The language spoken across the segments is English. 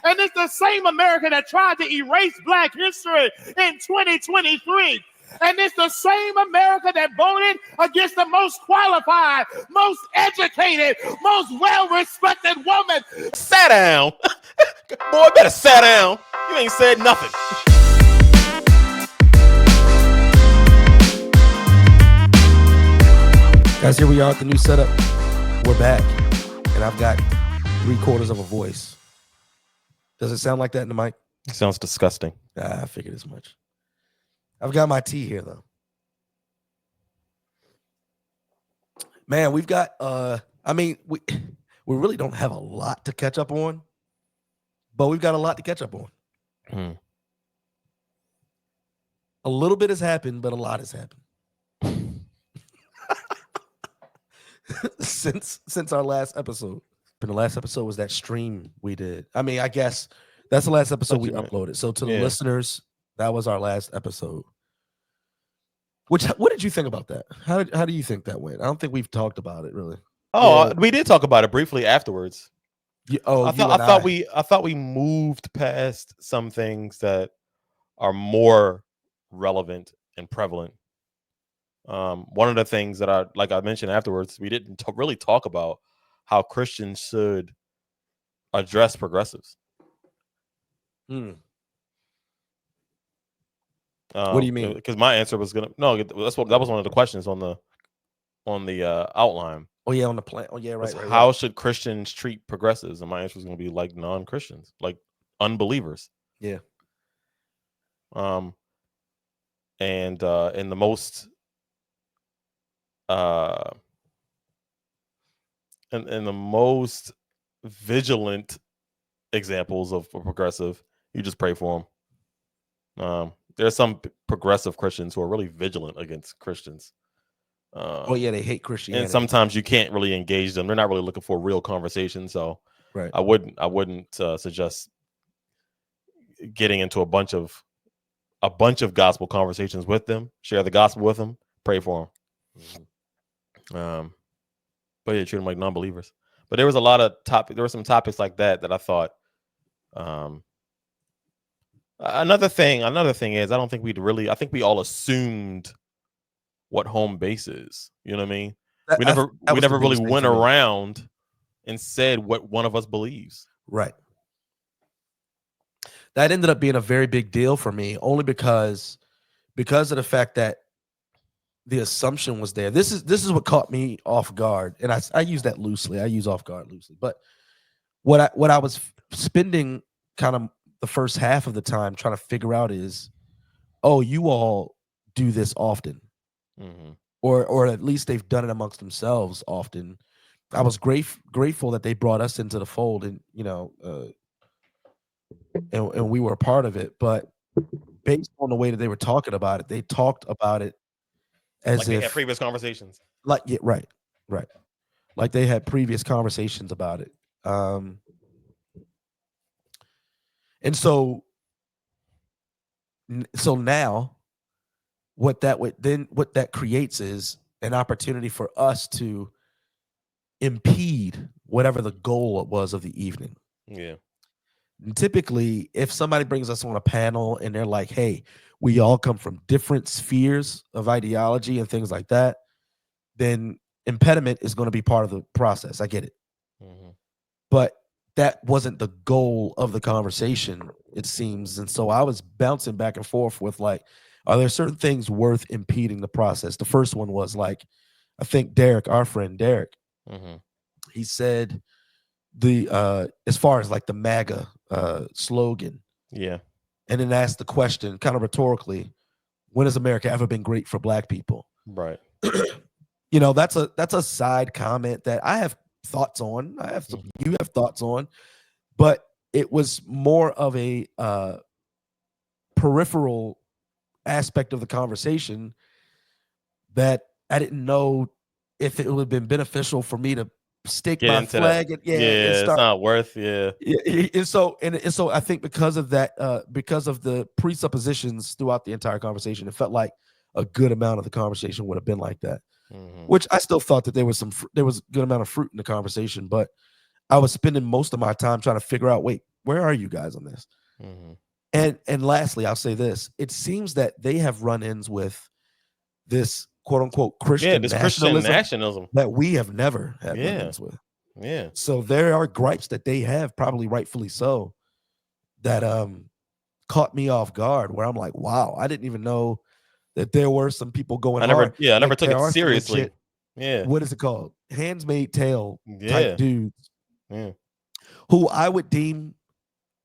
And it's the same America that tried to erase Black history in 2023. And it's the same America that voted against the most qualified, most educated, most well-respected woman. Sat down. Boy, better sat down. You ain't said nothing. Guys, here we are at the new setup. We're back. And I've got 3/4 of a voice. Does it sound like that in the mic? It sounds disgusting. I figured as much. I've got my tea here, though. Man, we've got, we really don't have a lot to catch up on, but we've got a lot to catch up on. A little bit has happened, but a lot has happened. since our last episode. And the last episode was that stream we did. I mean, I guess that's the last episode we uploaded. So to the listeners, that was our last episode. What did you think about that? How do you think that went? I don't think we've talked about it really. Oh, we did talk about it briefly afterwards. I thought we moved past some things that are more relevant and prevalent. One of the things that I mentioned afterwards, we didn't really talk about how Christians should address progressives. What do you mean? Because my answer was that was one of the questions on the outline. Oh yeah, on the plan. Oh yeah, right. How should Christians treat progressives? And my answer was going to be like non-Christians, like unbelievers. Yeah. And in the most and the most vigilant examples of a progressive, you just pray for them. There are some progressive Christians who are really vigilant against Christians. They hate Christianity. And sometimes you can't really engage them. They're not really looking for a real conversation. So right. I wouldn't suggest getting into a bunch of gospel conversations with them. Share the gospel with them. Pray for them. But yeah, treat them like non-believers. But there was a lot of there were some topics like that I thought. Another thing is I think we all assumed what home base is. You know what I mean? We never really went around and said what one of us believes. Right. That ended up being a very big deal for me, only because of the fact that the assumption was there. This is what caught me off guard, and I use that loosely. I use off guard loosely, but what I was spending kind of the first half of the time trying to figure out is, oh, you all do this often, or at least they've done it amongst themselves often. I was grateful that they brought us into the fold, and and we were a part of it. But based on the way that they were talking about it, they talked about it as like they had previous conversations. Right. Like they had previous conversations about it. And so now what that creates is an opportunity for us to impede whatever the goal was of the evening. Yeah. And typically, if somebody brings us on a panel and they're like, hey, we all come from different spheres of ideology and things like that, then impediment is going to be part of the process. I get it. But that wasn't the goal of the conversation, it seems. And so I was bouncing back and forth with like, are there certain things worth impeding the process? The first one was like, I think Derek, our friend Derek, he said as far as like the MAGA slogan. Yeah. And then asked the question kind of rhetorically, when has America ever been great for Black people? Right. That's a side comment that I have thoughts on. I have some, you have thoughts on, but it was more of a peripheral aspect of the conversation that I didn't know if it would have been beneficial for me to stake my flag. It's not worth. Yeah. And so I think because of that, because of the presuppositions throughout the entire conversation, it felt like a good amount of the conversation would have been like that. Which I still thought that there was a good amount of fruit in the conversation, but I was spending most of my time trying to figure out, wait, where are you guys on this? Mm-hmm. And lastly, I'll say this. It seems that they have run-ins with this quote unquote Christian This Christian nationalism nationalism. that we have never had Yeah. run-ins with. Yeah. So there are gripes that they have, probably rightfully so, that caught me off guard, where I'm like, wow, I didn't even know that there were some people going hard. I never Like, took there it are some seriously. legit, Yeah. what is it called? Hands made tale Yeah. type dudes Yeah. who I would deem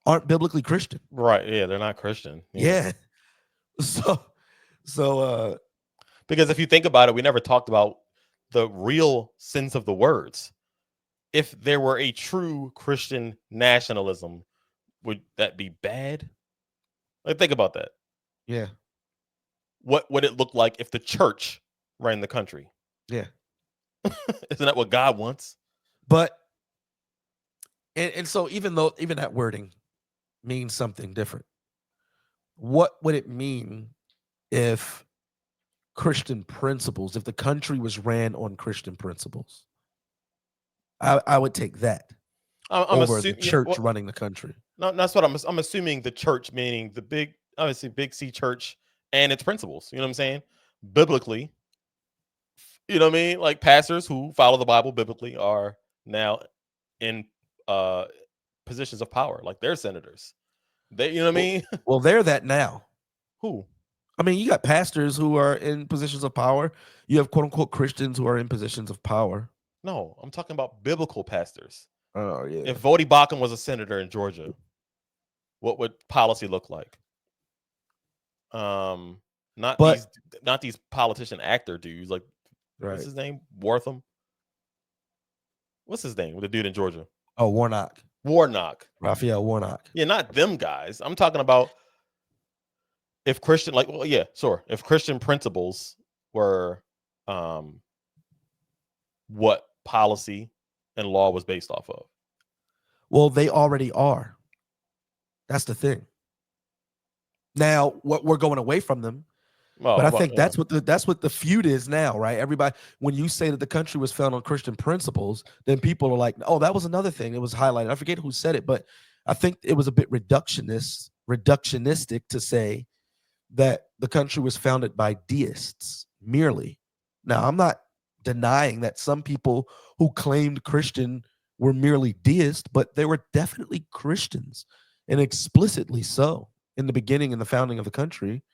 aren't biblically Christian. Right. Yeah, they're not Christian. Yeah. So because if you think about it, we never talked about the real sense of the words. If there were a true Christian nationalism, would that be bad? Like, think about that. yeah. What would it look like if the church ran the country? Yeah. Isn't that what God wants? But and so even that wording means something different, what would it mean if Christian principles, if the country was ran on Christian principles? I would take that over the church running the country. No, that's what I'm assuming. The church, meaning the big, obviously big C church and its principles. You know what I'm saying? Biblically, you know what I mean? Like, pastors who follow the Bible biblically are now in positions of power, like they're senators. They, you know what I mean? Well, they're that now. Who? I mean, you got pastors who are in positions of power. You have quote unquote Christians who are in positions of power. No, I'm talking about biblical pastors. Oh, yeah. If Vodi Bakum was a senator in Georgia, what would policy look like? Not these politician actor dudes. Like, what's his name? Wortham. What's his name? The dude in Georgia. Oh, Warnock. Raphael Warnock. Yeah, not them guys. I'm talking about if Christian, like, well, yeah, sure. If Christian principles were what policy and law was based off of. Well, they already are. That's the thing. Now, what we're going away from them, but I think that's what the feud is now, right? Everybody, when you say that the country was founded on Christian principles, then people are like, "Oh, that was another thing that was highlighted." I forget who said it, but I think it was a bit reductionistic to say that the country was founded by deists merely. Now, I'm not denying that some people who claimed Christian were merely deists, but they were definitely Christians, and explicitly so, in the beginning, in the founding of the country,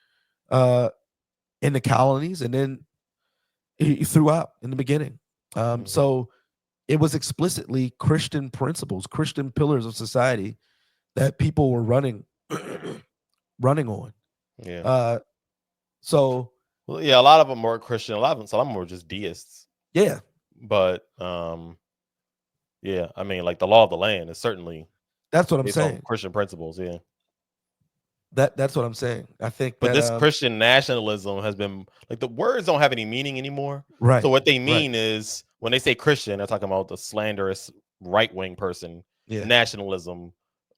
in the colonies, and then throughout in the beginning. So it was explicitly Christian principles, Christian pillars of society that people were running on. Yeah. So, well, yeah, a lot of them were Christian. A lot of them were just deists. Yeah. But yeah, I mean, like, the law of the land is certainly, that's what I'm saying. Christian principles, yeah. That's what I'm saying. I think, but this Christian nationalism has been, like, the words don't have any meaning anymore. Right. So what they mean is, when they say Christian, they're talking about the slanderous right-wing person, nationalism,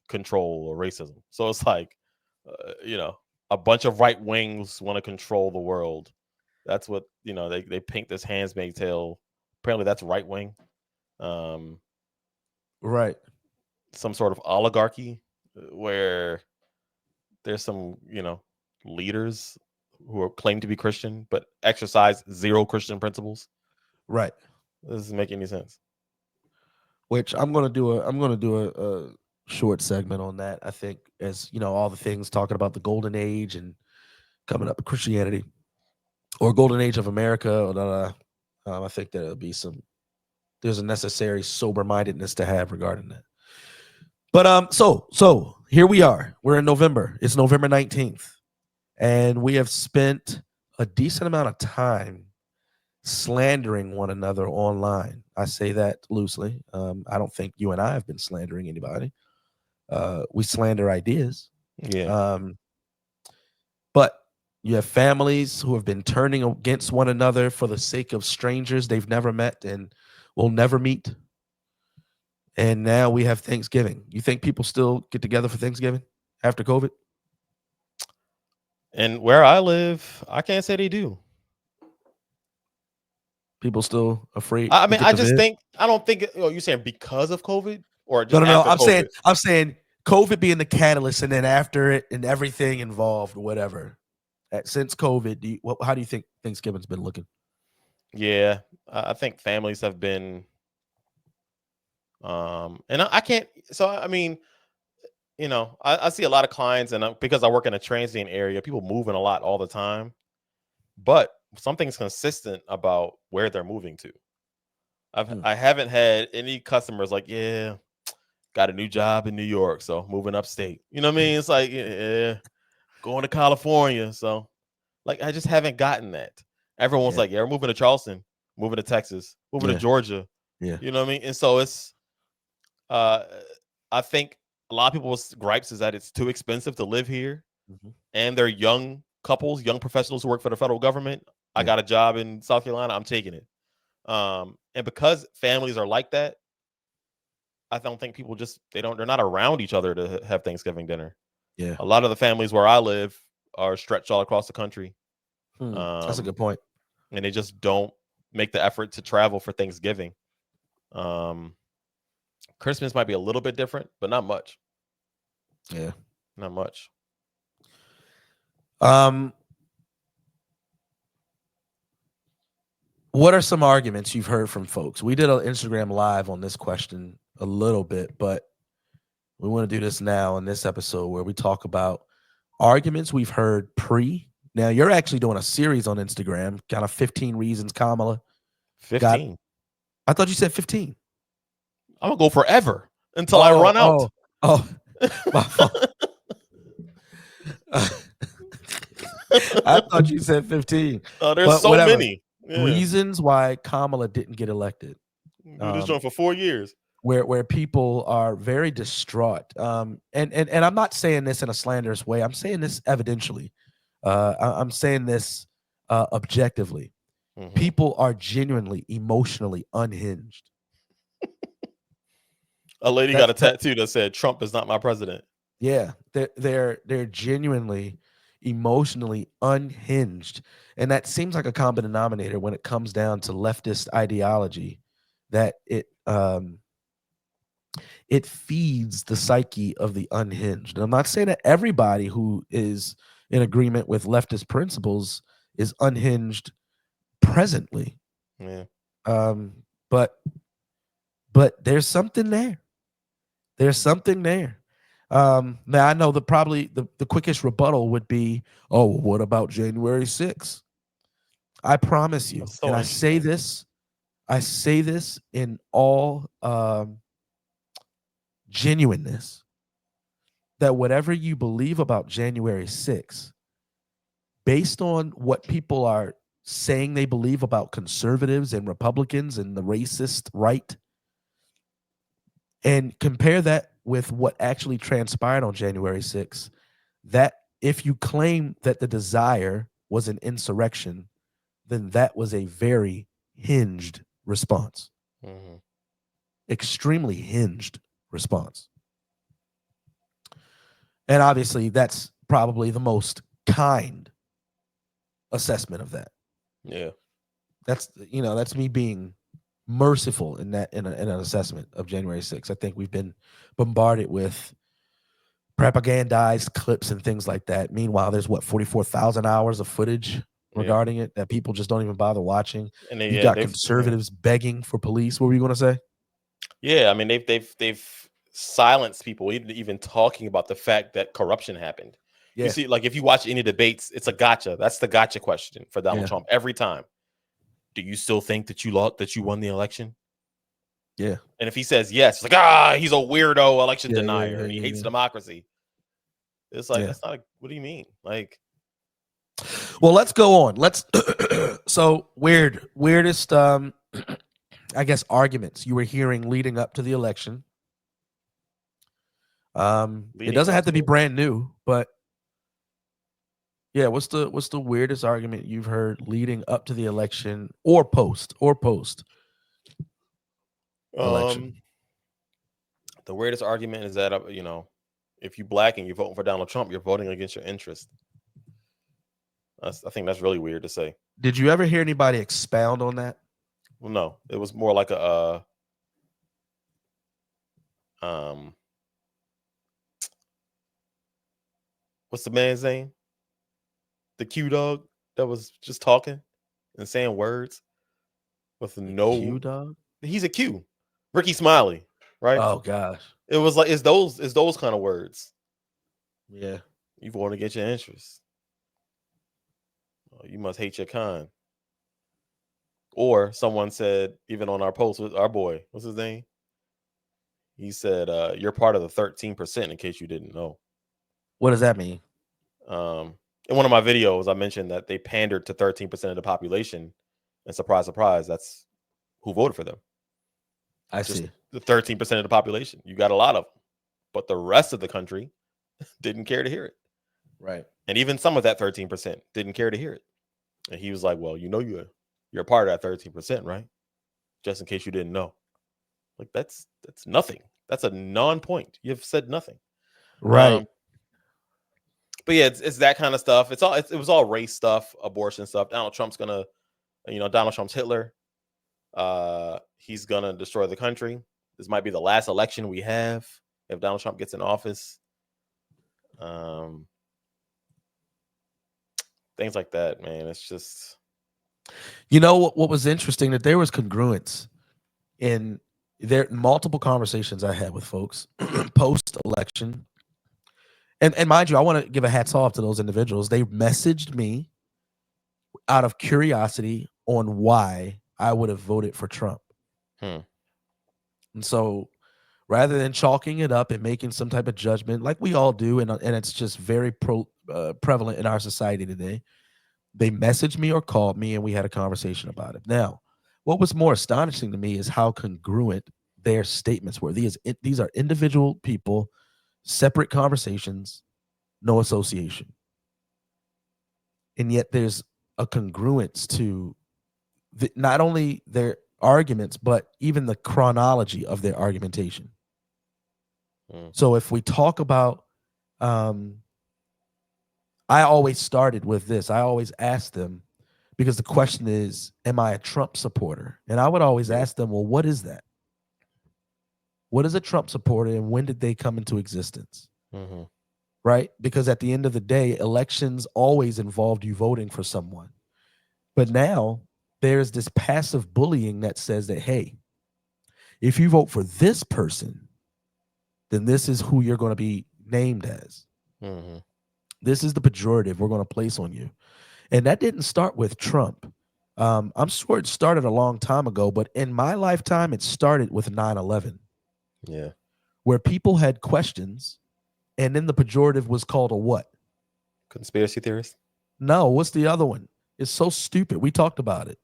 control, or racism. So it's like, a bunch of right wings want to control the world. That's what, they paint this Handmaid's Tale. Apparently that's right wing. Right. Some sort of oligarchy where there's some, leaders who are claimed to be Christian but exercise zero Christian principles. Right. This doesn't make any sense. Which I'm gonna do a short segment on that. I think, as all the things talking about the golden age and coming up Christianity, or golden age of America, I think there'll be there's a necessary sober-mindedness to have regarding that. But so here we are. We're in November. It's November 19th, and we have spent a decent amount of time slandering one another online. I say that loosely. I don't think you and I have been slandering anybody. We slander ideas. Yeah. But you have families who have been turning against one another for the sake of strangers they've never met and will never meet. And now we have Thanksgiving. You think people still get together for Thanksgiving after COVID? And where I live, I can't say they do. People still afraid? I mean, I don't think, you're saying because of COVID? or just No. after COVID? I'm saying COVID being the catalyst, and then after it and everything involved, whatever. Since COVID, how do you think Thanksgiving's been looking? Yeah, I think families have been, and I can't. So I mean, I see a lot of clients, and because I work in a transient area, people moving a lot all the time. But something's consistent about where they're moving to. I haven't had any customers like, yeah, got a new job in New York, so moving upstate. You know what I mean? It's like, yeah, going to California. So, like, I just haven't gotten that. Everyone's like, yeah, we're moving to Charleston, moving to Texas, moving to Georgia. Yeah. You know what I mean? And so it's, I think a lot of people's gripes is that it's too expensive to live here, and they're young couples, young professionals who work for the federal government. I got a job in South Carolina, I'm taking it. And because families are like that, I don't think people they're not around each other to have Thanksgiving dinner. Yeah. A lot of the families where I live are stretched all across the country. That's a good point. And they just don't make the effort to travel for Thanksgiving. Christmas might be a little bit different, but not much. Yeah. Not much. What are some arguments you've heard from folks? We did an Instagram live on this question a little bit, but we want to do this now in this episode where we talk about arguments we've heard pre. Now, you're actually doing a series on Instagram, kind of 15 reasons Kamala 15. I thought you said 15. I'm going to go forever until I run out. My fault. I thought you said 15. There's so many. Yeah. Reasons why Kamala didn't get elected. Do this joint for 4 years. Where people are very distraught. And I'm not saying this in a slanderous way. I'm saying this evidentially. I'm saying this objectively. People are genuinely emotionally unhinged. A lady got a tattoo that said Trump is not my president. Yeah, they're genuinely emotionally unhinged, and that seems like a common denominator when it comes down to leftist ideology, that it feeds the psyche of the unhinged. And I'm not saying that everybody who is in agreement with leftist principles is unhinged presently. Yeah. But there's something there. There's something there. Now I know that probably the quickest rebuttal would be, oh, well, what about January 6th? I promise you, and I say this in all genuineness, that whatever you believe about January 6th, based on what people are saying they believe about conservatives and Republicans and the racist right, and compare that with what actually transpired on January 6th, that if you claim that the desire was an insurrection, then that was a very hinged response. Extremely hinged response. And obviously that's probably the most kind assessment of that. Yeah. That's me being merciful in an assessment of January 6th. I think we've been bombarded with propagandized clips and things like that. Meanwhile, there's 44,000 hours of footage regarding it that people just don't even bother watching. And you've got conservatives begging for police. What were you going to say? Yeah, I mean they've silenced people even talking about the fact that corruption happened. Yeah. You see, like if you watch any debates, it's a gotcha. That's the gotcha question for Donald Trump every time. Do you still think that you won the election? Yeah. And if he says yes, it's like, he's a weirdo election denier and he hates democracy. It's like, that's not what do you mean? Like, well, let's go on. So weirdest I guess arguments you were hearing leading up to the election. It doesn't have to be brand new, but yeah, what's the weirdest argument you've heard leading up to the election or post election? The weirdest argument is that if you're black and you're voting for Donald Trump, you're voting against your interest. I think that's really weird to say. Did you ever hear anybody expound on that? Well, no, it was more like what's the man's name? The Q dog that was just talking and saying words with no. Q dog. He's a Q. Ricky Smiley, right? Oh gosh. It was like it's those kind of words. Yeah. You want to get your interest. Oh, you must hate your kind. Or someone said, even on our post with our boy, what's his name? He said, "You're part of the 13%." In case you didn't know. What does that mean? In one of my videos, I mentioned that they pandered to 13% of the population, and surprise, surprise, that's who voted for them. I Just see. the 13% of the population. You got a lot of them, but the rest of the country didn't care to hear it. Right. And even some of that 13% didn't care to hear it. And he was like, "Well, you're a part of that 13%, right? Just in case you didn't know." Like that's nothing. That's a non-point. You've said nothing. Right. But yeah, it's that kind of stuff. It was all race stuff, abortion stuff. Donald Trump's gonna, Donald Trump's Hitler. He's gonna destroy the country. This might be the last election we have if Donald Trump gets in office. Things like that, man. It's just, what was interesting, that there was congruence in there multiple conversations I had with folks post election. And mind you, I want to give a hats off to those individuals. They messaged me out of curiosity on why I would have voted for Trump. And so rather than chalking it up and making some type of judgment like we all do, and it's just very prevalent in our society today, they messaged me or called me and we had a conversation about it. Now, what was more astonishing to me is how congruent their statements were. These are individual people, separate conversations, no association. And yet there's a congruence to not only their arguments, but even the chronology of their argumentation. So if we talk about, I always started with this. I always asked them, because the question is, am I a Trump supporter? And I would always ask them, well, what is that? What is a Trump supporter and when did they come into existence? Right? Because at the end of the day, elections always involved you voting for someone. But now there's this passive bullying that says that, hey, if you vote for this person, then this is who you're going to be named as. This is the pejorative we're going to place on you. And that didn't start with Trump. I'm sure it started a long time ago, but in my lifetime, it started with 9/11. Yeah. Where people had questions, and then the pejorative was called a what? Conspiracy theorist? No, what's the other one? It's so stupid. We talked about it.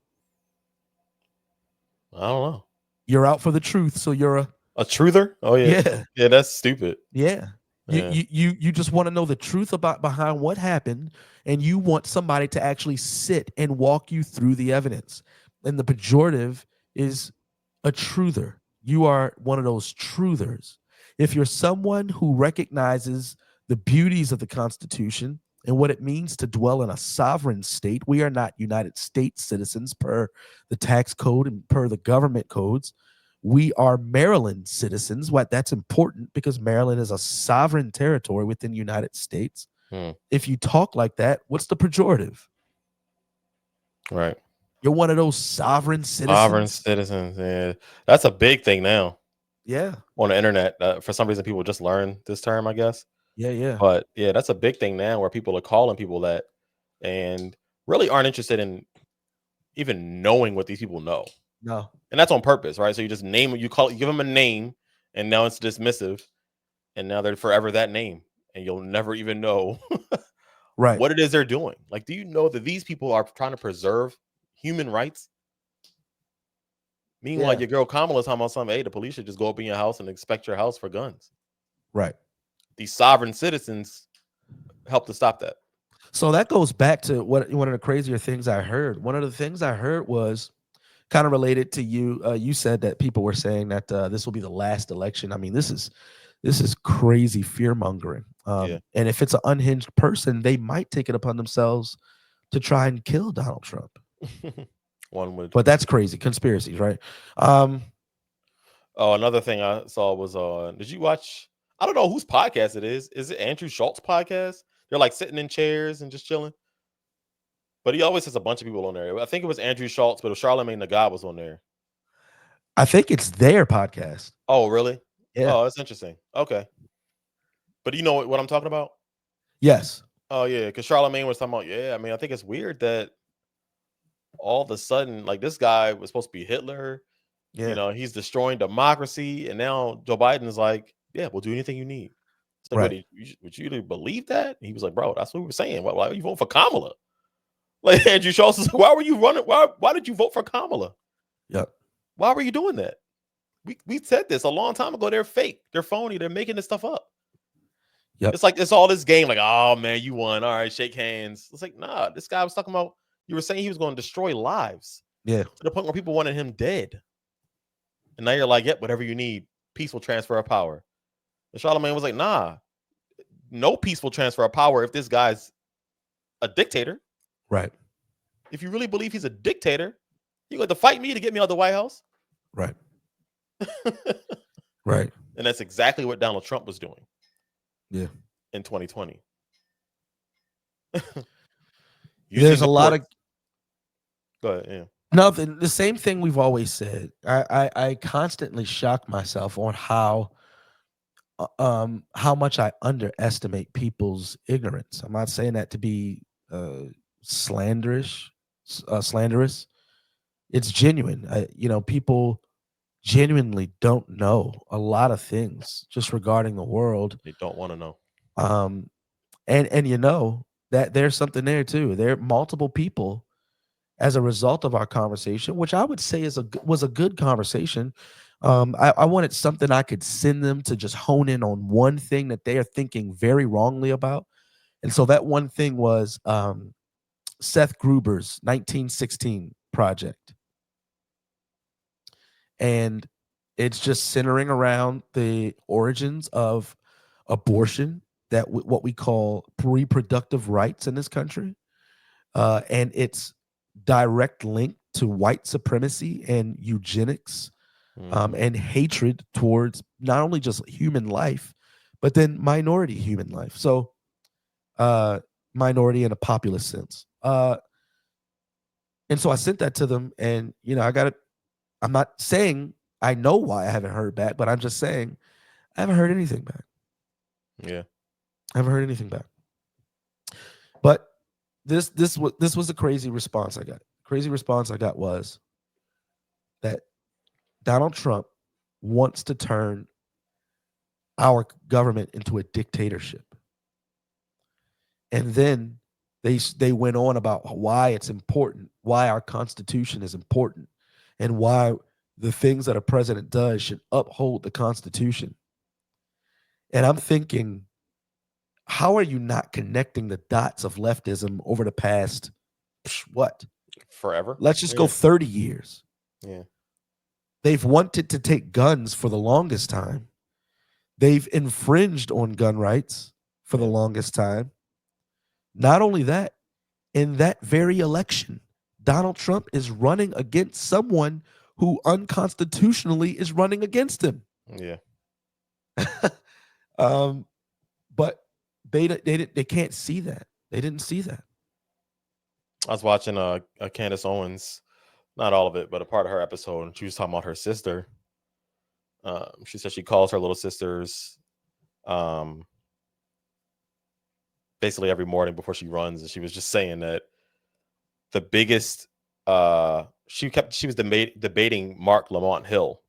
I don't know. You're out for the truth, so you're a truther? Oh yeah. Yeah. Yeah, that's stupid. Yeah. Yeah. You just want to know the truth behind what happened, and you want somebody to actually sit and walk you through the evidence. And the pejorative is a truther. You are one of those truthers. If you're someone who recognizes the beauties of the Constitution and what it means to dwell in a sovereign state, we are not United States citizens per the tax code and per the government codes. We are Maryland citizens. That's important because Maryland is a sovereign territory within the United States. If you talk like that, what's the pejorative? Right. You're one of those sovereign citizens. Sovereign citizens. Yeah. That's a big thing now. Yeah. On the internet. For some reason, people just learn this term, I guess. Yeah. But yeah, that's a big thing now where people are calling people that and really aren't interested in even knowing what these people know. No. And that's on purpose, right? So you just name, you give them a name, and now it's dismissive, and now they're forever that name, and you'll never even know right what it is they're doing. Like, do you know that these people are trying to preserve human rights? Meanwhile, your girl Kamala is talking about something. Hey, the police should just go up in your house and inspect your house for guns. Right. These sovereign citizens help to stop that. So that goes back to one of the crazier things I heard. One of the things I heard was kind of related to you. You said that people were saying that this will be the last election. I mean, this is crazy fear mongering. And if it's an unhinged person, they might take it upon themselves to try and kill Donald Trump. One would, but that's crazy conspiracies, right? Oh, another thing I saw was did you watch? I don't know whose podcast it is. Is it Andrew Schultz podcast? They're like sitting in chairs and just chilling. But he always has a bunch of people on there. I think it was Andrew Schultz, but Charlamagne the God was on there. I think it's their podcast. Oh, really? Yeah. Oh, that's interesting. Okay. But you know what I'm talking about? Yes. Oh, yeah. Because Charlamagne was talking about, yeah, I mean, I think it's weird that all of a sudden, like, this guy was supposed to be Hitler. Yeah. You know, he's destroying democracy. And now Joe Biden is like, yeah, we'll do anything you need. It's like, Right. would you really believe that? And he was like, bro, that's what we were saying. Why you vote for Kamala? Like, Andrew Schultz is like, why were you running? Why did you vote for Kamala? Yep. Why were you doing that? We said this a long time ago. They're fake. They're phony. They're making this stuff up. Yep. It's like it's all this game. Like, oh man, you won. All right, shake hands. It's like, nah. This guy was talking about. You were saying he was going to destroy lives. Yeah. To the point where people wanted him dead. And now you're like, yep, whatever you need, peaceful transfer of power. And Charlamagne was like, nah, no peaceful transfer of power if this guy's a dictator. Right. If you really believe he's a dictator, you got to fight me to get me out of the White House. Right. Right. And that's exactly what Donald Trump was doing. Yeah. In 2020. There's a lot of. Go ahead. Yeah. No, the same thing we've always said. I constantly shock myself on how much I underestimate people's ignorance. I'm not saying that to be slanderous. It's genuine. People genuinely don't know a lot of things just regarding the world. They don't want to know. And you know that there's something there too. There are multiple people as a result of our conversation, which I would say was a good conversation. I wanted something I could send them to just hone in on one thing that they are thinking very wrongly about. And so that one thing was Seth Gruber's 1916 project. And it's just centering around the origins of abortion, that what we call reproductive rights in this country. And it's direct link to white supremacy and eugenics, and hatred towards not only just human life, but then minority human life. So minority in a populist sense. And so I sent that to them, and I'm not saying I know why I haven't heard back, but I'm just saying I haven't heard anything back. Yeah. I haven't heard anything back. But this was a crazy response I got. Crazy response I got was that Donald Trump wants to turn our government into a dictatorship. And then they went on about why it's important, why our Constitution is important, and why the things that a president does should uphold the Constitution. And I'm thinking, how are you not connecting the dots of leftism over the past, forever? Let's just go 30 years. Yeah. They've wanted to take guns for the longest time. They've infringed on gun rights for the longest time. Not only that, in that very election, Donald Trump is running against someone who unconstitutionally is running against him. Yeah. But they can't see that. They didn't see that. I was watching Candace Owens, not all of it, but a part of her episode, and she was talking about her sister. She said she calls her little sisters basically every morning before she runs, and she was just saying that the biggest she was debating Mark Lamont Hill,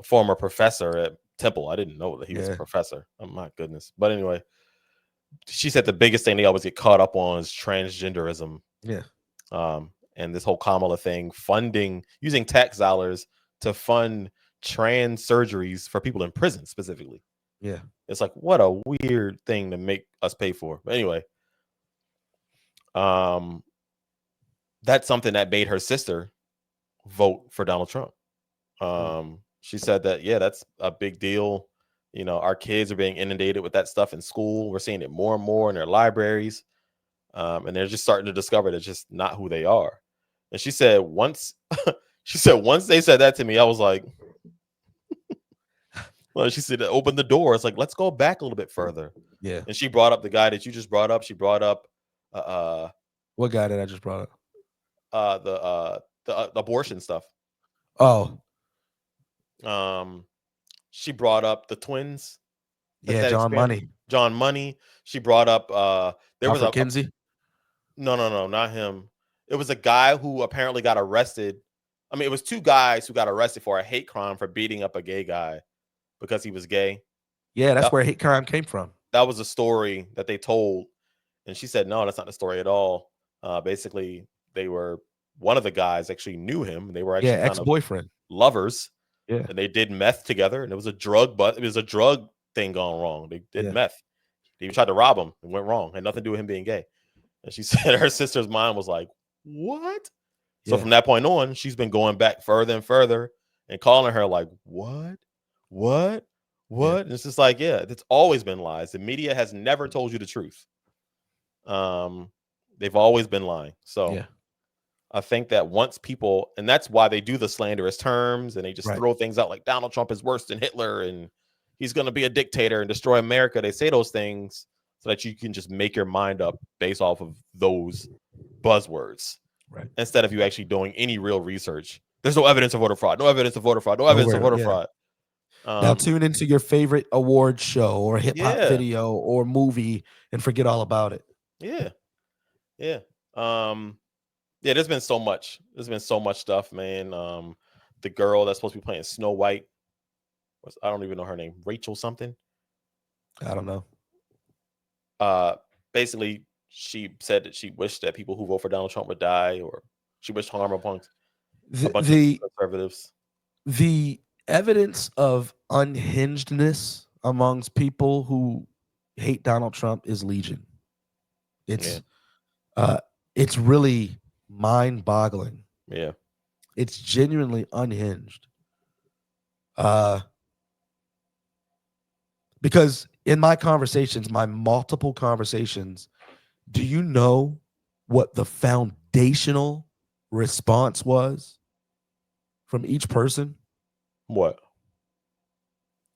former professor at Temple. I didn't know that he was a professor. Oh my goodness. But anyway, she said the biggest thing they always get caught up on is transgenderism. Yeah. And this whole Kamala thing, using tax dollars to fund trans surgeries for people in prison specifically. Yeah. It's like, what a weird thing to make us pay for. But anyway, that's something that made her sister vote for Donald Trump. She said that, that's a big deal. You know, our kids are being inundated with that stuff in school. We're seeing it more and more in their libraries. And they're just starting to discover that's just not who they are. And she said once they said that to me, I was like, Well, she said, open the door. It's like, let's go back a little bit further. Yeah. And she brought up the guy that you just brought up. She brought up What guy did I just brought up? the abortion stuff. Oh, She brought up the twins. yeah, John Money. John Money. She brought up there was Alfred Kinsey. No, not him. It was a guy who apparently got arrested. I mean, it was two guys who got arrested for a hate crime for beating up a gay guy because he was gay. Yeah, that's where hate crime came from. That was a story that they told, and she said, no, that's not the story at all. Basically, one of the guys actually knew him. They were actually ex-boyfriend, lovers. Yeah, and they did meth together, and it was a drug thing gone wrong. They did meth. They tried to rob him. It went wrong. Had nothing to do with him being gay. And she said her sister's mind was like, what? So from that point on, she's been going back further and further and calling her like, what? Yeah. And it's just like, it's always been lies. The media has never told you the truth. They've always been lying. So I think that once people, and that's why they do the slanderous terms and they just throw things out like Donald Trump is worse than Hitler and he's going to be a dictator and destroy America. They say those things so that you can just make your mind up based off of those buzzwords, instead of you actually doing any real research. There's no evidence of voter fraud. No evidence of voter fraud. No evidence of voter fraud. Now tune into your favorite award show or hip hop video or movie and forget all about it. Yeah. There's been so much. There's been so much stuff, man. The girl that's supposed to be playing Snow White, I don't even know her name. Rachel something. I don't know. Basically, she said that she wished that people who vote for Donald Trump would die, or she wished harm upon a bunch of conservatives. The evidence of unhingedness amongst people who hate Donald Trump is legion. It's really mind-boggling. Yeah. It's genuinely unhinged. Because in my conversations, my multiple conversations, do you know what the foundational response was from each person? What?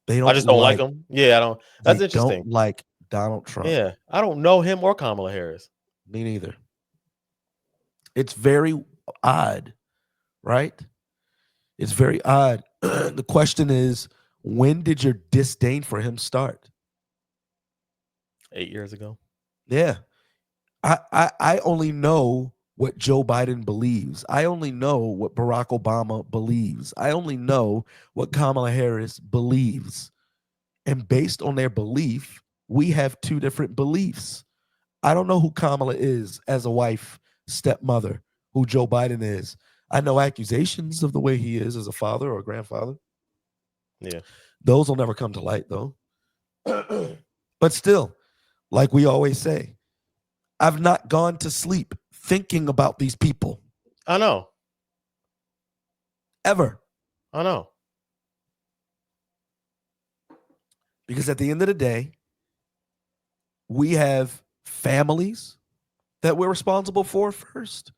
They don't. I just don't like him. Yeah, I don't. That's interesting. Don't like Donald Trump. Yeah, I don't know him or Kamala Harris. Me neither. It's very odd, right? It's very odd. The question is, when did your disdain for him start? 8 years ago. Yeah. I only know what Joe Biden believes. I only know what Barack Obama believes. I only know what Kamala Harris believes. And based on their belief, we have two different beliefs. I don't know who Kamala is as a wife, stepmother, who Joe Biden is. I know accusations of the way he is as a father or a grandfather. Yeah. Those will never come to light, though. But still, like we always say, I've not gone to sleep thinking about these people. I know. Ever. I know. Because at the end of the day, we have families that we're responsible for first,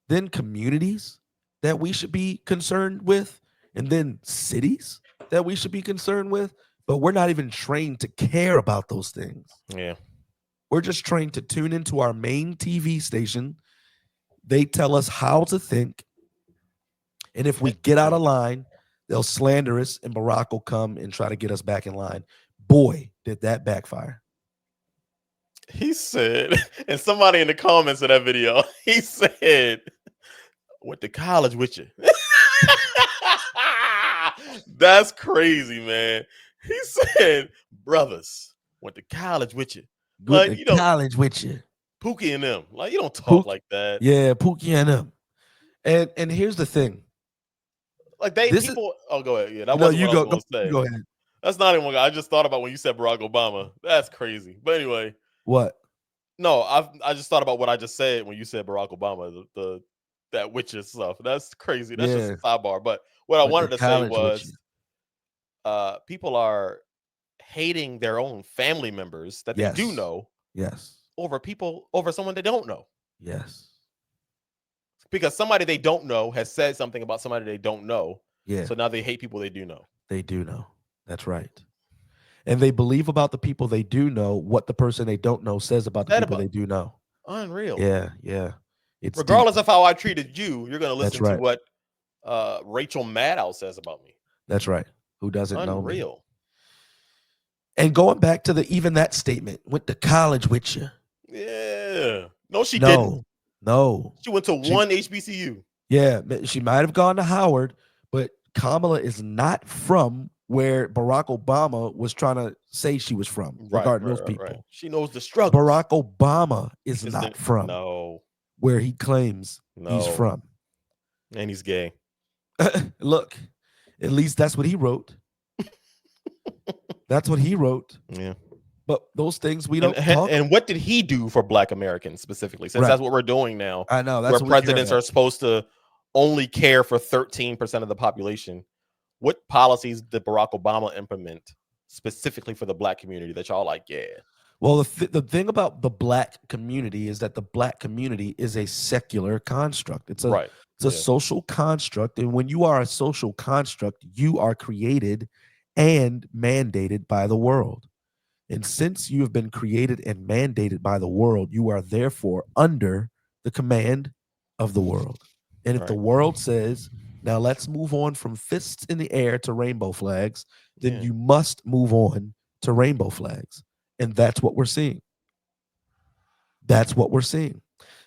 then communities that we should be concerned with, and then cities that we should be concerned with. But we're not even trained to care about those things. Yeah. We're just trained to tune into our main TV station. They tell us how to think. And if we get out of line, they'll slander us and Barack will come and try to get us back in line. Boy, did that backfire. He said, and somebody in the comments of that video, he said, went to college with you. That's crazy, man. He said, brothers, went to college with you. Like, college with you. Pookie and them. Like, you don't talk like that. Yeah, Pookie and them. And here's the thing. Like go ahead. Yeah, that wasn't what I was going to say. Go ahead. That's not even what I just thought about when you said Barack Obama. That's crazy. But anyway. What? No, I just thought about what I just said when you said Barack Obama, that witches stuff. That's crazy. That's just a sidebar. But what I wanted to say was people are hating their own family members that they do know. Yes. Over someone they don't know. Yes. Because somebody they don't know has said something about somebody they don't know. Yeah. So now they hate people they do know. They do know. That's right. And they believe about the people they do know what the person they don't know says about the That people about they do know. unreal. Yeah, yeah. It's Regardless deep. of how I treated you, you're gonna That's listen to right. what Rachel Maddow says about me. That's right. Who doesn't know me? Unreal. And going back to even that statement, went to college with you. Yeah. No, she didn't. No. She went to one HBCU. Yeah, she might have gone to Howard, but Kamala is not from where Barack Obama was trying to say she was from, regarding those people. Right. She knows the struggle. Barack Obama is not from no where he claims he's no, from. and he's gay. Look, at least that's what he wrote. That's what he wrote. Yeah. But those things we don't talk. And what did he do for Black Americans specifically? Since that's what we're doing now. I know that's where what presidents are supposed to only care for 13% of the population. What policies did Barack Obama implement specifically for the Black community that y'all like? Yeah. Well, the thing about the Black community is that the Black community is a secular construct. It's a social construct, and when you are a social construct, you are created and mandated by the world. And since you have been created and mandated by the world, you are therefore under the command of the world. And if the world says, now let's move on from fists in the air to rainbow flags, then you must move on to rainbow flags. And that's what we're seeing. That's what we're seeing.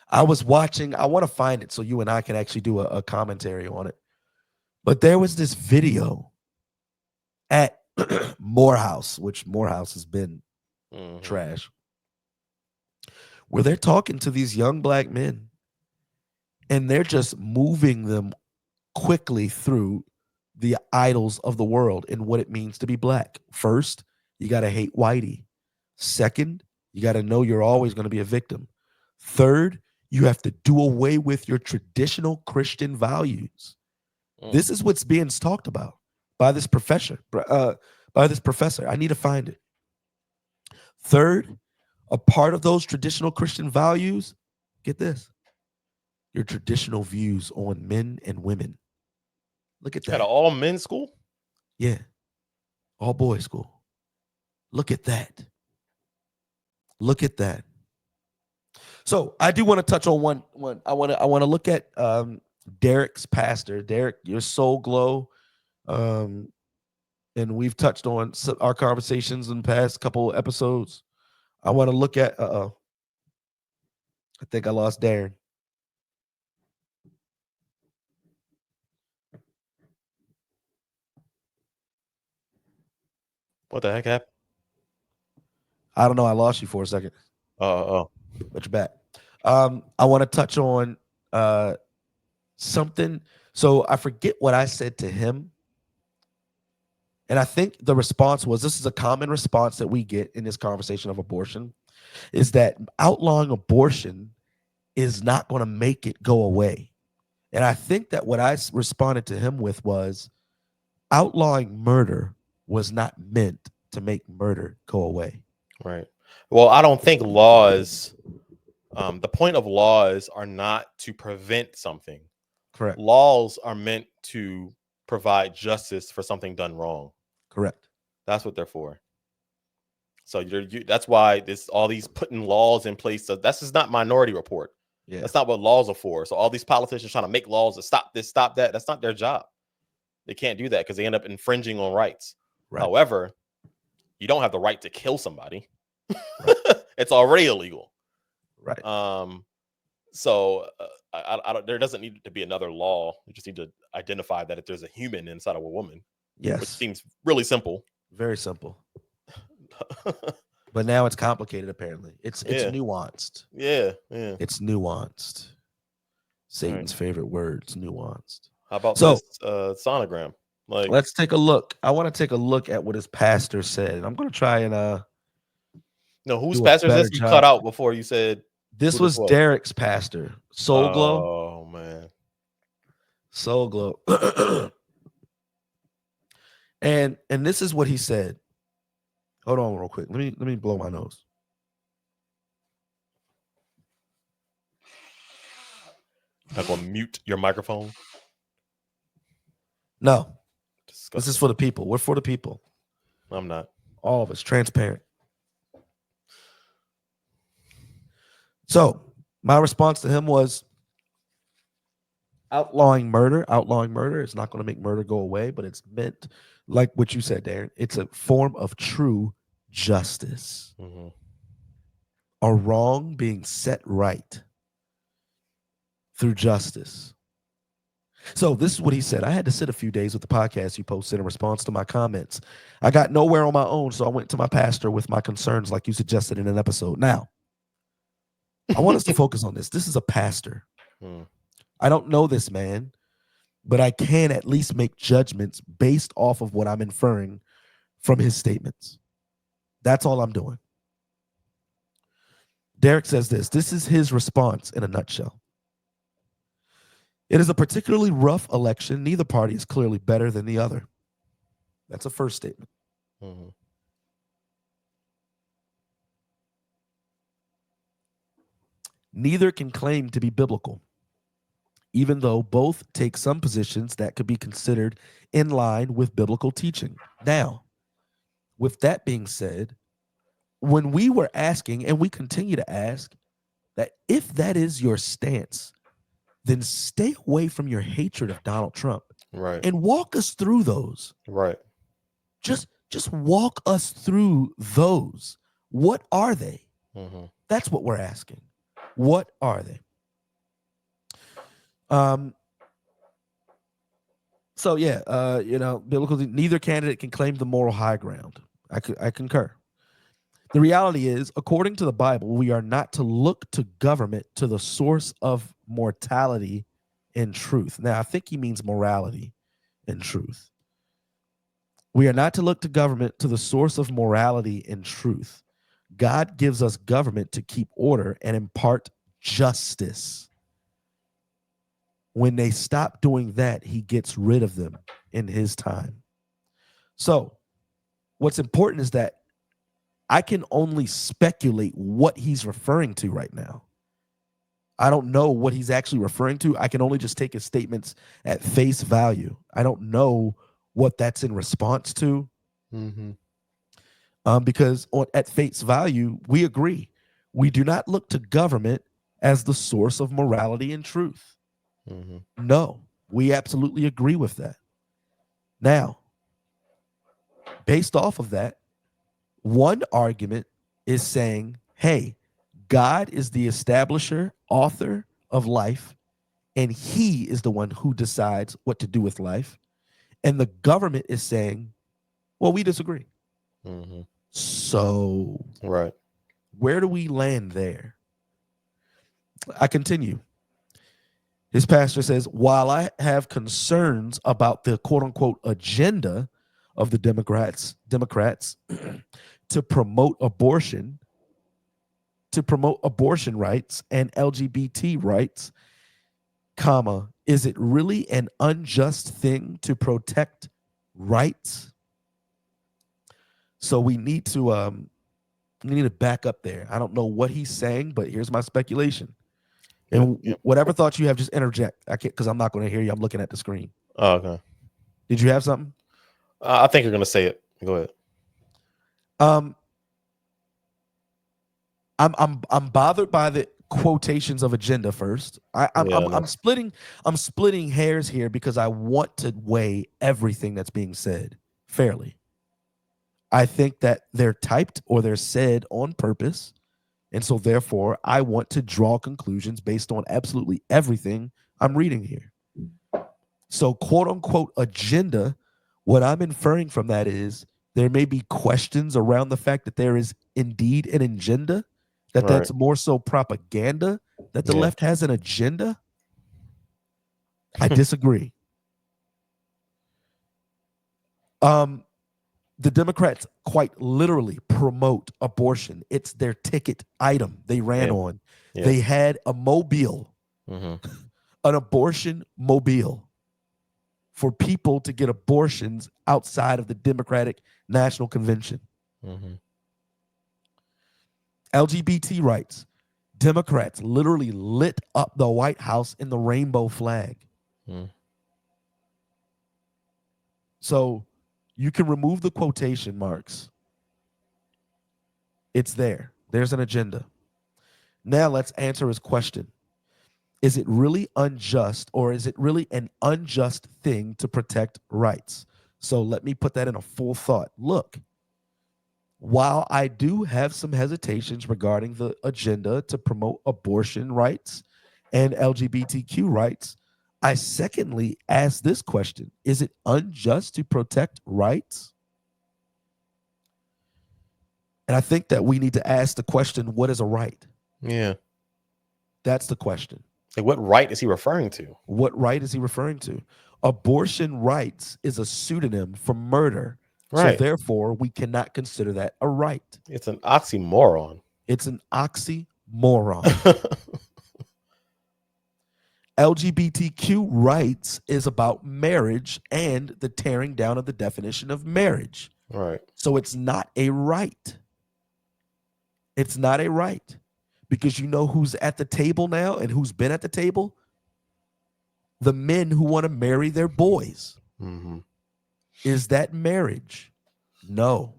I was watching, I want to find it so you and I can actually do a commentary on it. But there was this video at Morehouse, which Morehouse has been trash, where they're talking to these young Black men and they're just moving them quickly through the idols of the world and what it means to be Black. First, you got to hate whitey. Second, you got to know you're always going to be a victim. Third, you have to do away with your traditional Christian values. This is what's being talked about by this professor. I need to find it. Third, a part of those traditional Christian values, get this, your traditional views on men and women. Look at that. At an all men's school? Yeah. All boys school. Look at that. Look at that. So I do want to touch on one. I want to look at Derek's pastor. Derek, your soul glow. And we've touched on our conversations in the past couple episodes. I want to look at I think I lost Daren. What the heck happened? I don't know. I lost you for a second. But you're back. I want to touch on something. So I forget what I said to him. And I think the response was, this is a common response that we get in this conversation of abortion, is that outlawing abortion is not going to make it go away. And I think that what I responded to him with was, outlawing murder was not meant to make murder go away. Right. Well, I don't think laws, the point of laws are not to prevent something. Correct. Laws are meant to provide justice for something done wrong. Correct. That's what they're for. So that's why all these putting laws in place. So that's just not Minority Report. Yeah. That's not what laws are for. So all these politicians trying to make laws to stop this, stop that. That's not their job. They can't do that because they end up infringing on rights. Right. However, you don't have the right to kill somebody. Right. It's already illegal. Right. So I don't. There doesn't need to be another law. You just need to identify that if there's a human inside of a woman. Yes. Which seems really simple. Very simple. But now it's complicated. Apparently, it's nuanced. Yeah. It's nuanced. Satan's favorite words, nuanced. How about this sonogram? Like, let's take a look. I want to take a look at what his pastor said. And I'm going to try and no, whose pastor is this? You cut out before you said this was Derek's pastor. Soul Glow. Oh man, Soul Glow. and this is what he said. Hold on real quick. Let me blow my nose. I'm going to mute your microphone. No. Disgusting. This is for the people. We're for the people. I'm not. All of us, transparent. So my response to him was outlawing murder. Outlawing murder is not going to make murder go away, but it's meant, like what you said, Darren, it's a form of true justice. Mm-hmm. A wrong being set right through justice. So this is what he said. I had to sit a few days with the podcast you posted in response to my comments. I got nowhere on my own, so I went to my pastor with my concerns like you suggested in an episode. Now, I want us to focus on this. This is a pastor. I don't know this man, but I can at least make judgments based off of what I'm inferring from his statements. That's all I'm doing. Derek says this is his response in a nutshell. It is a particularly rough election. Neither party is clearly better than the other. That's a first statement. Mm-hmm. Neither can claim to be biblical, even though both take some positions that could be considered in line with biblical teaching. Now, with that being said, when we were asking, and we continue to ask, that if that is your stance, then stay away from your hatred of Donald Trump. Right. And walk us through those. Right. Just walk us through those. What are they? Mm-hmm. That's what we're asking. What are they? So yeah, biblical, neither candidate can claim the moral high ground. I concur. The reality is, according to the Bible, we are not to look to government to the source of mortality and truth. Now, I think he means morality and truth. We are not to look to government to the source of morality and truth. God gives us government to keep order and impart justice. When they stop doing that, he gets rid of them in his time. So what's important is that I can only speculate what he's referring to right now. I don't know what he's actually referring to. I can only just take his statements at face value. I don't know what that's in response to. Mm-hmm. Because at face value, we agree. We do not look to government as the source of morality and truth. Mm-hmm. No, we absolutely agree with that. Now, based off of that, one argument is saying, hey, God is the establisher, author of life, and he is the one who decides what to do with life. And the government is saying, well, we disagree. Mm-hmm. So, right. Where do we land there? I continue. His pastor says, while I have concerns about the quote unquote agenda of the Democrats to promote abortion rights and LGBT rights, is it really an unjust thing to protect rights? So we need to back up there. I don't know what he's saying, but here's my speculation. And whatever thoughts you have, just interject. I can't, because I'm not going to hear you. I'm looking at the screen. Oh, okay. Did you have something? I think you're going to say it. Go ahead. I'm bothered by the quotations of agenda first. I'm splitting hairs here because I want to weigh everything that's being said fairly. I think that they're typed or they're said on purpose. And so therefore, I want to draw conclusions based on absolutely everything I'm reading here. So quote unquote agenda, what I'm inferring from that is there may be questions around the fact that there is indeed an agenda, that's more so propaganda, that the left has an agenda. I disagree. The Democrats quite literally promote abortion. It's their ticket item they ran on. Yeah. They had a mobile, an abortion mobile for people to get abortions outside of the Democratic National Convention. LGBT rights. Democrats literally lit up the White House in the rainbow flag. So You can remove the quotation marks. It's there. There's an agenda. Now let's answer his question. Is it really unjust, or is it really an unjust thing to protect rights? So let me put that in a full thought. Look, while I do have some hesitations regarding the agenda to promote abortion rights and LGBTQ rights, I secondly ask this question. Is it unjust to protect rights? And I think that we need to ask the question, what is a right? Yeah. That's the question. Like, what right is he referring to? What right is he referring to? Abortion rights is a pseudonym for murder. Right. So therefore, we cannot consider that a right. It's an oxymoron. It's an oxymoron. LGBTQ rights is about marriage and the tearing down of the definition of marriage. Right. So it's not a right. It's not a right. Because you know who's at the table now and who's been at the table? The men who want to marry their boys. Mm-hmm. Is that marriage? No.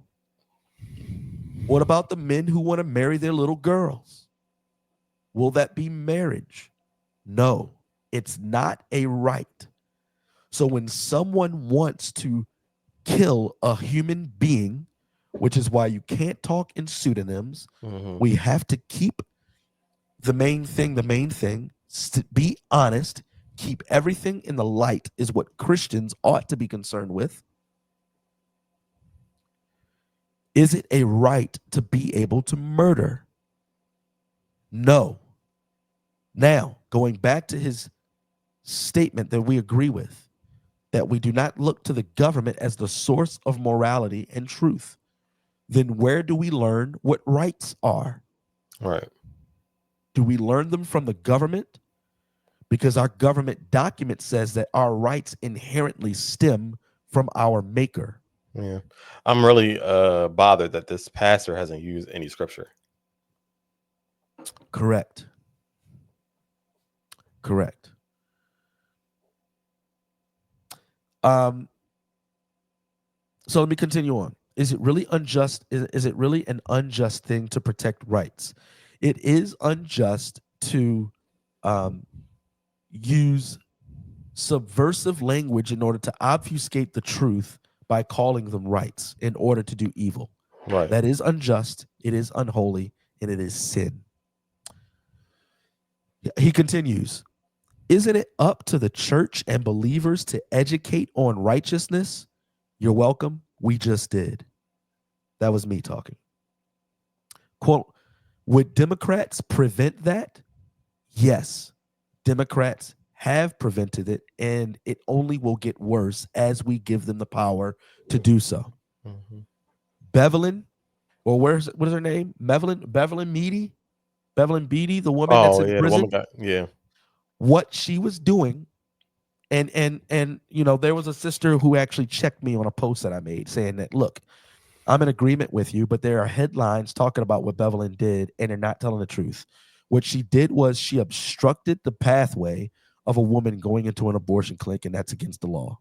What about the men who want to marry their little girls? Will that be marriage? No, it's not a right. So when someone wants to kill a human being, which is why you can't talk in pseudonyms, we have to keep the main thing, be honest, keep everything in the light is what Christians ought to be concerned with. Is it a right to be able to murder? No. Now, going back to his statement that we agree with, that we do not look to the government as the source of morality and truth, then where do we learn what rights are? Right. Do we learn them from the government? Because our government document says that our rights inherently stem from our maker. Yeah. I'm really bothered that this pastor hasn't used any scripture. Correct. So let me continue on. Is it really unjust? Is it really an unjust thing to protect rights? It is unjust to use subversive language in order to obfuscate the truth by calling them rights in order to do evil. Right. That is unjust, it is unholy, and it is sin. He continues, isn't it up to the church and believers to educate on righteousness? You're welcome. We just did. That was me talking. Quote, would Democrats prevent that? Yes. Democrats have prevented it, and it only will get worse as we give them the power to do so. Bevelin, or what is her name? Bevelin Beatty, the woman that's in prison. What she was doing, and you know, there was a sister who actually checked me on a post that I made saying that, look, I'm in agreement with you, but there are headlines talking about what Bevelin did, and they're not telling the truth. What she did was she obstructed the pathway of a woman going into an abortion clinic, and that's against the law.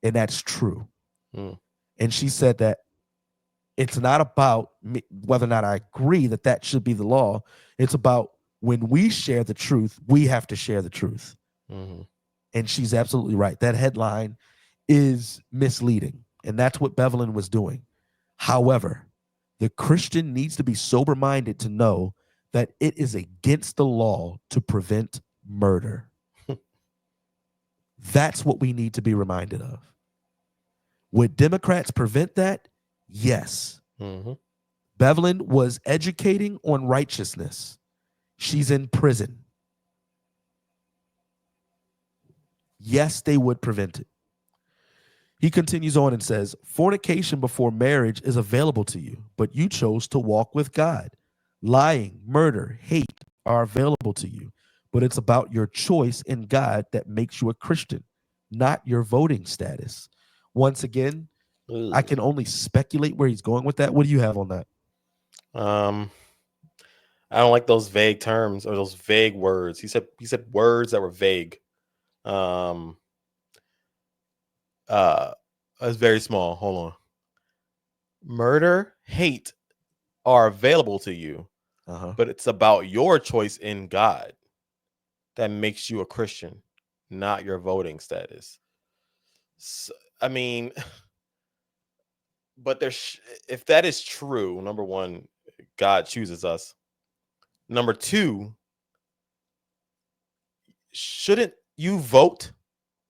And that's true. And she said that it's not about me, whether or not I agree that that should be the law. It's about when we share the truth, we have to share the truth. And she's absolutely right. That headline is misleading, and that's what Bevelin was doing. However, the Christian needs to be sober-minded to know that it is against the law to prevent murder. That's what we need to be reminded of. Would Democrats prevent that? Yes. Bevelin was educating on righteousness. She's in prison. Yes, they would prevent it. He continues on and says, fornication before marriage is available to you, but you chose to walk with God. Lying, murder, hate are available to you, but it's about your choice in God that makes you a Christian, not your voting status. Once again, I can only speculate where he's going with that. What do you have on that? I don't like those vague terms or those vague words. He said words that were vague. It's very small. Hold on. Murder, hate are available to you, but it's about your choice in God that makes you a Christian, not your voting status. So, I mean, but if that is true, number one, God chooses us. Number two, shouldn't you vote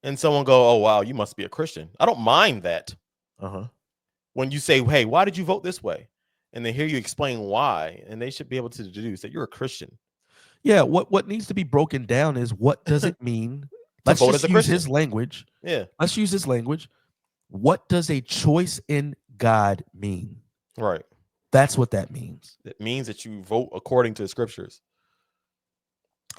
and someone go, "Oh wow, you must be a Christian"? I don't mind that. When you say, "Hey, why did you vote this way?" and they hear you explain why, and they should be able to deduce that you're a Christian. Yeah, what needs to be broken down is what does it mean? Let's vote just as a use Christian. his language. Yeah. Let's use his language. What does a choice in God mean? Right. That's what that means. It means that you vote according to the scriptures.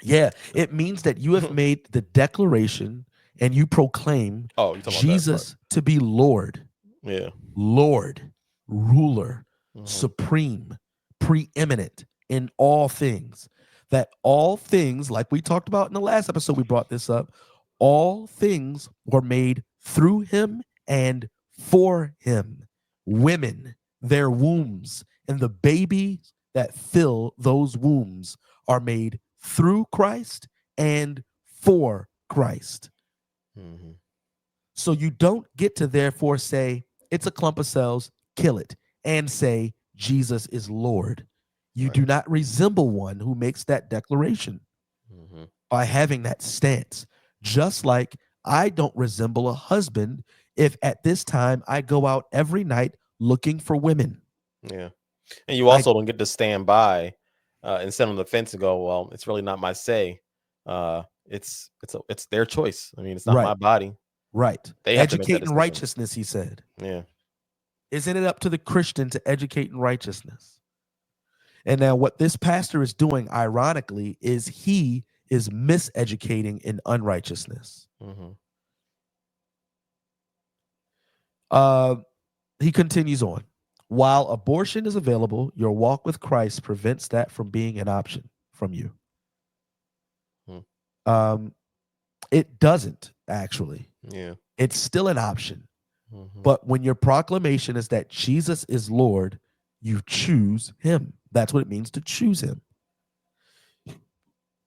Yeah, it means that you have made the declaration and you proclaim Jesus to be Lord. Yeah. Lord, ruler, supreme, preeminent in all things. That all things, like we talked about in the last episode, we brought this up, all things were made through him and for him. Women, their wombs, and the babies that fill those wombs are made through Christ and for Christ. So you don't get to therefore say, it's a clump of cells, kill it, and say, Jesus is Lord. You do not resemble one who makes that declaration by having that stance. Just like I don't resemble a husband if at this time I go out every night looking for women. Yeah. And you also don't get to stand by and sit on the fence and go, well, it's really not my say. It's their choice. I mean, it's not my body. Right. They have to make that educate in decision. righteousness, he said. Yeah. Isn't it up to the Christian to educate in righteousness? And now what this pastor is doing, ironically, is he is miseducating in unrighteousness. He continues on. While abortion is available, your walk with Christ prevents that from being an option from you. It doesn't, actually. Yeah. It's still an option. But when your proclamation is that Jesus is Lord, you choose him. That's what it means to choose him.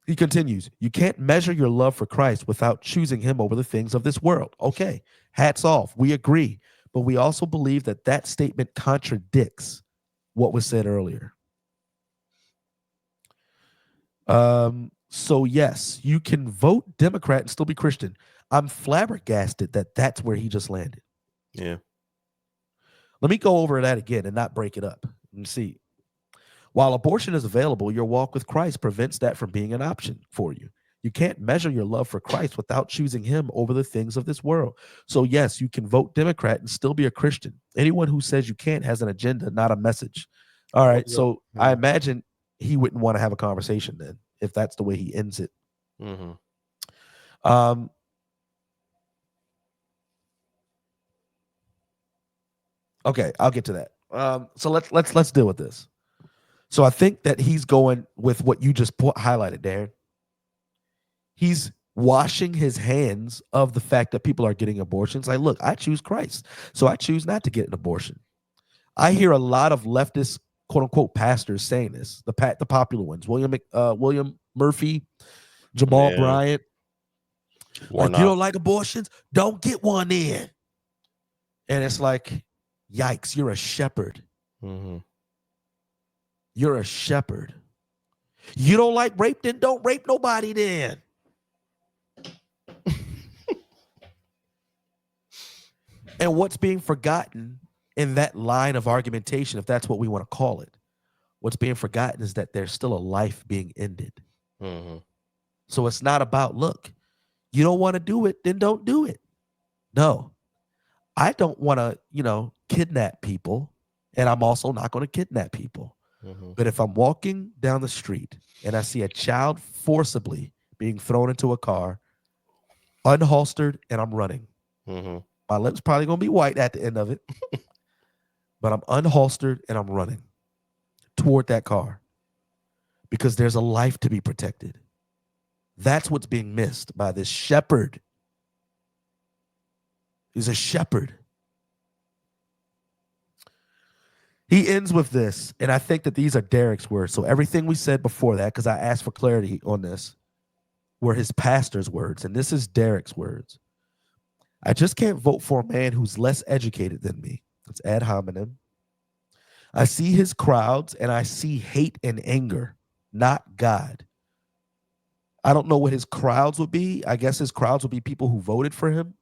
He continues, you can't measure your love for Christ without choosing him over the things of this world. Okay, hats off. We agree. But we also believe that that statement contradicts what was said earlier. So yes, you can vote Democrat and still be Christian. I'm flabbergasted that that's where he just landed. Yeah. Let me go over that again and not break it up. And see. While abortion is available, your walk with Christ prevents that from being an option for you. You can't measure your love for Christ without choosing him over the things of this world. So yes, you can vote Democrat and still be a Christian. Anyone who says you can't has an agenda, not a message. All right. So I imagine he wouldn't want to have a conversation then if that's the way he ends it. Okay, I'll get to that. So let's deal with this. So I think that he's going with what you just highlighted, Daren. He's washing his hands of the fact that people are getting abortions. Like, look, I choose Christ, so I choose not to get an abortion. I hear a lot of leftist, quote unquote, pastors saying this. The popular ones, William Murphy, Jamal Bryant. Like, you don't like abortions? Don't get one in. And it's like, yikes, you're a shepherd. You're a shepherd. You don't like rape, then don't rape nobody then. And what's being forgotten in that line of argumentation, if that's what we want to call it, what's being forgotten is that there's still a life being ended. So it's not about, look, you don't want to do it, then don't do it. No, I don't want to, kidnap people, and I'm also not going to kidnap people. But if I'm walking down the street and I see a child forcibly being thrown into a car, unholstered, and I'm running, my lips probably going to be white at the end of it, but I'm unholstered and I'm running toward that car because there's a life to be protected. That's what's being missed by this shepherd. He's a shepherd. He ends with this, and I think that these are Derek's words. So everything we said before that, because I asked for clarity on this, were his pastor's words, and this is Derek's words. I just can't vote for a man who's less educated than me. It's ad hominem. I see his crowds, and I see hate and anger, not God. I don't know what his crowds would be. I guess his crowds would be people who voted for him.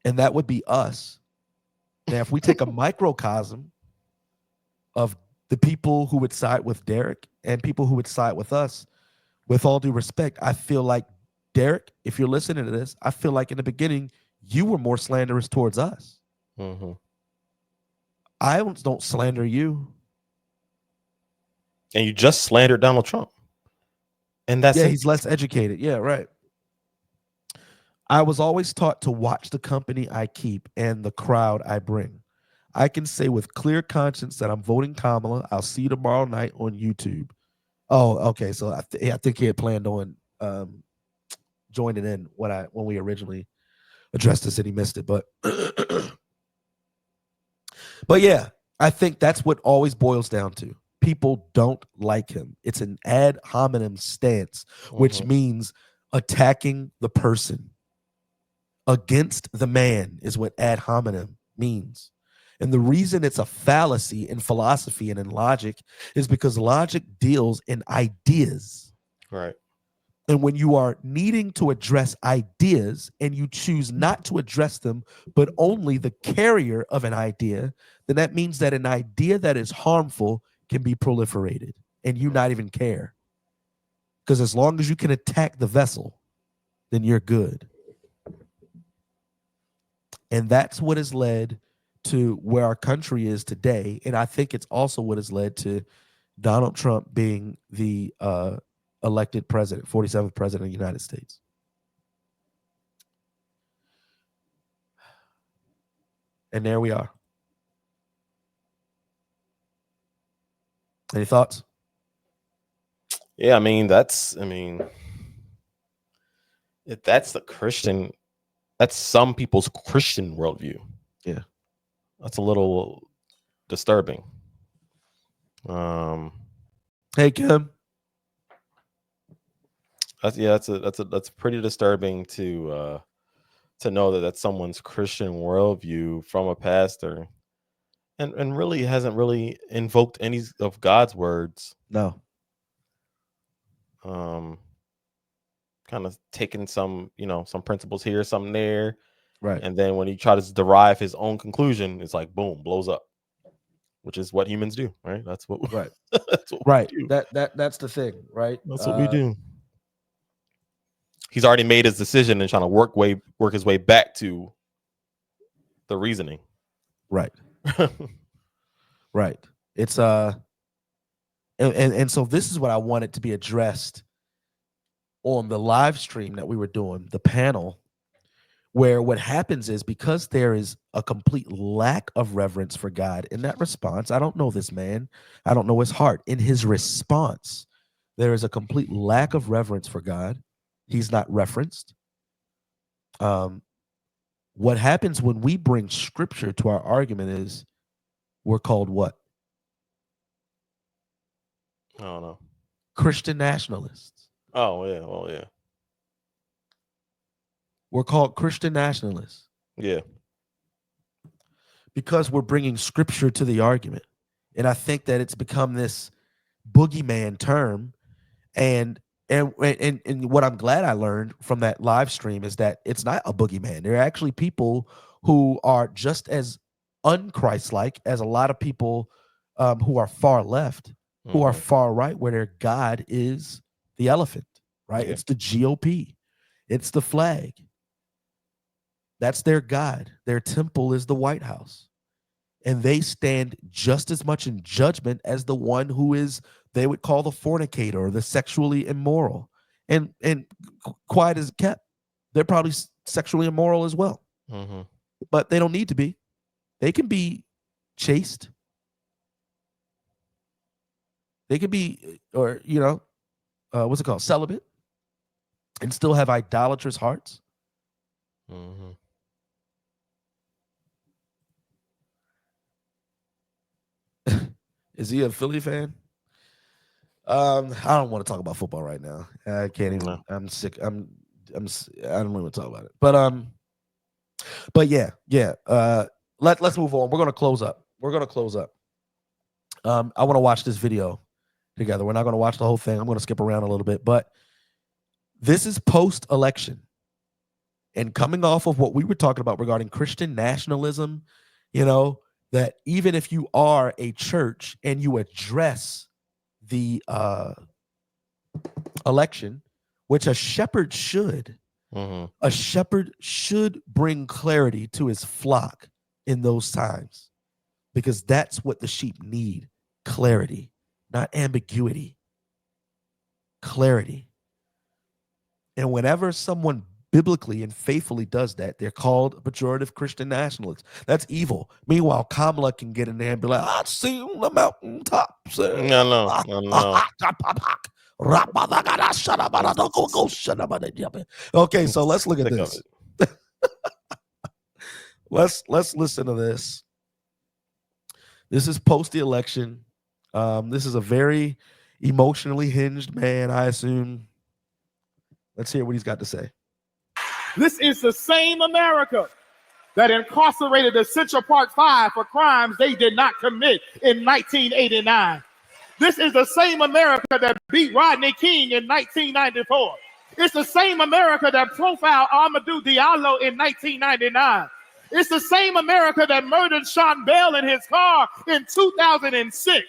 And that would be us. Now, if we take a microcosm of the people who would side with Derek and people who would side with us, with all due respect, I feel like, Derek, if you're listening to this, I feel like in the beginning, you were more slanderous towards us. Mm-hmm. I don't slander you. And you just slandered Donald Trump. And that's he's less educated. Yeah, right. I was always taught to watch the company I keep and the crowd I bring. I can say with clear conscience that I'm voting Kamala. I'll see you tomorrow night on YouTube. Oh, okay. So I think he had planned on joining in when we originally addressed this and he missed it. But yeah, I think that's what always boils down to. People don't like him. It's an ad hominem stance, which means attacking the person. Against the man is what ad hominem means. And the reason it's a fallacy in philosophy and in logic is because logic deals in ideas. Right. And when you are needing to address ideas and you choose not to address them, but only the carrier of an idea, then that means that an idea that is harmful can be proliferated and you not even care. Because as long as you can attack the vessel, then you're good. And that's what has led to where our country is today. And I think it's also what has led to Donald Trump being the elected president, 47th president of the United States. And there we are. Any thoughts? Yeah, if that's that's some people's Christian worldview. Yeah. That's a little disturbing. Hey, Kim. That's pretty disturbing to know that that's someone's Christian worldview from a pastor, and really hasn't really invoked any of God's words. No. Kind of taking some principles here, some there, right? And then when he tries to derive his own conclusion, it's like boom, blows up, which is what humans do, right? That's what right. That's what right. we do. That's the thing, right? That's what we do. He's already made his decision and trying to work his way back to the reasoning. Right. right. It's and so this is what I wanted to be addressed on the live stream that we were doing, the panel, where what happens is because there is a complete lack of reverence for God in that response. I don't know this man. I don't know his heart. In his response, there is a complete lack of reverence for God. He's not referenced. What happens when we bring scripture to our argument is we're called what? I don't know. Christian nationalists. Oh, yeah. Well, yeah. We're called Christian nationalists. Yeah. Because we're bringing scripture to the argument. And I think that it's become this boogeyman term. And what I'm glad I learned from that live stream is that it's not a boogeyman. There are actually people who are just as unchristlike as a lot of people who are far left, who are far right, where their God is the elephant, right? Yeah. It's the GOP. It's the flag. That's their God. Their temple is the White House. And they stand just as much in judgment as the one who is, they would call the fornicator or the sexually immoral. And quiet as kept, they're probably sexually immoral as well. Mm-hmm. But they don't need to be. They can be chaste. They can be, or, what's it called? Celibate. And still have idolatrous hearts. Mm-hmm. Is he a Philly fan? I don't want to talk about football right now. I can't even. No. I'm sick. I don't want to talk about it. But yeah. Let's move on. We're gonna close up. I want to watch this video together. We're not gonna watch the whole thing. I'm gonna skip around a little bit, but this is post-election, and coming off of what we were talking about regarding Christian nationalism, that even if you are a church and you address the election, which a shepherd should, a shepherd should bring clarity to his flock in those times, because that's what the sheep need: clarity, not ambiguity. Clarity. And whenever someone biblically and faithfully does that, they're called pejorative Christian nationalists. That's evil. Meanwhile, Kamala can get in there and be like, "I see you on the mountaintop." No. Okay, so let's look at this. Let's listen to this. This is post the election. This is a very emotionally hinged man, I assume. Let's hear what he's got to say. This is the same America that incarcerated the Central Park Five for crimes they did not commit in 1989. This is the same America that beat Rodney King in 1994. It's the same America that profiled Amadou Diallo in 1999. It's the same America that murdered Sean Bell in his car in 2006.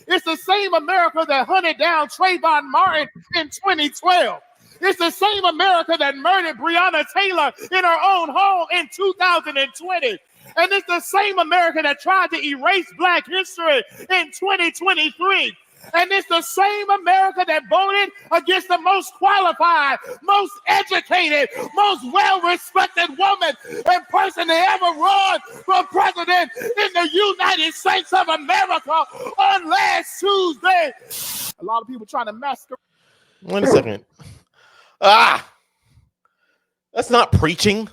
It's the same America that hunted down Trayvon Martin in 2012. It's the same America that murdered Breonna Taylor in her own home in 2020. And it's the same America that tried to erase Black history in 2023. And it's the same America that voted against the most qualified, most educated, most well-respected woman and person to ever run for president in the United States of America on last Tuesday. A lot of people trying to masquerade. Wait a second. That's not preaching.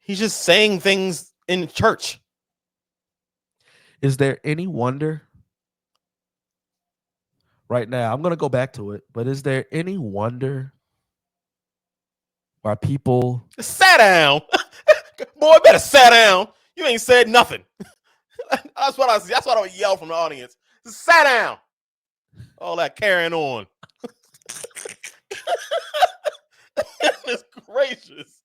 He's just saying things in church. Is there any wonder? Right now, I'm going to go back to it, but is there any wonder why people... Sat down. Boy, better sat down. You ain't said nothing. That's what I would yell from the audience. Just sat down. All that carrying on. Goodness gracious.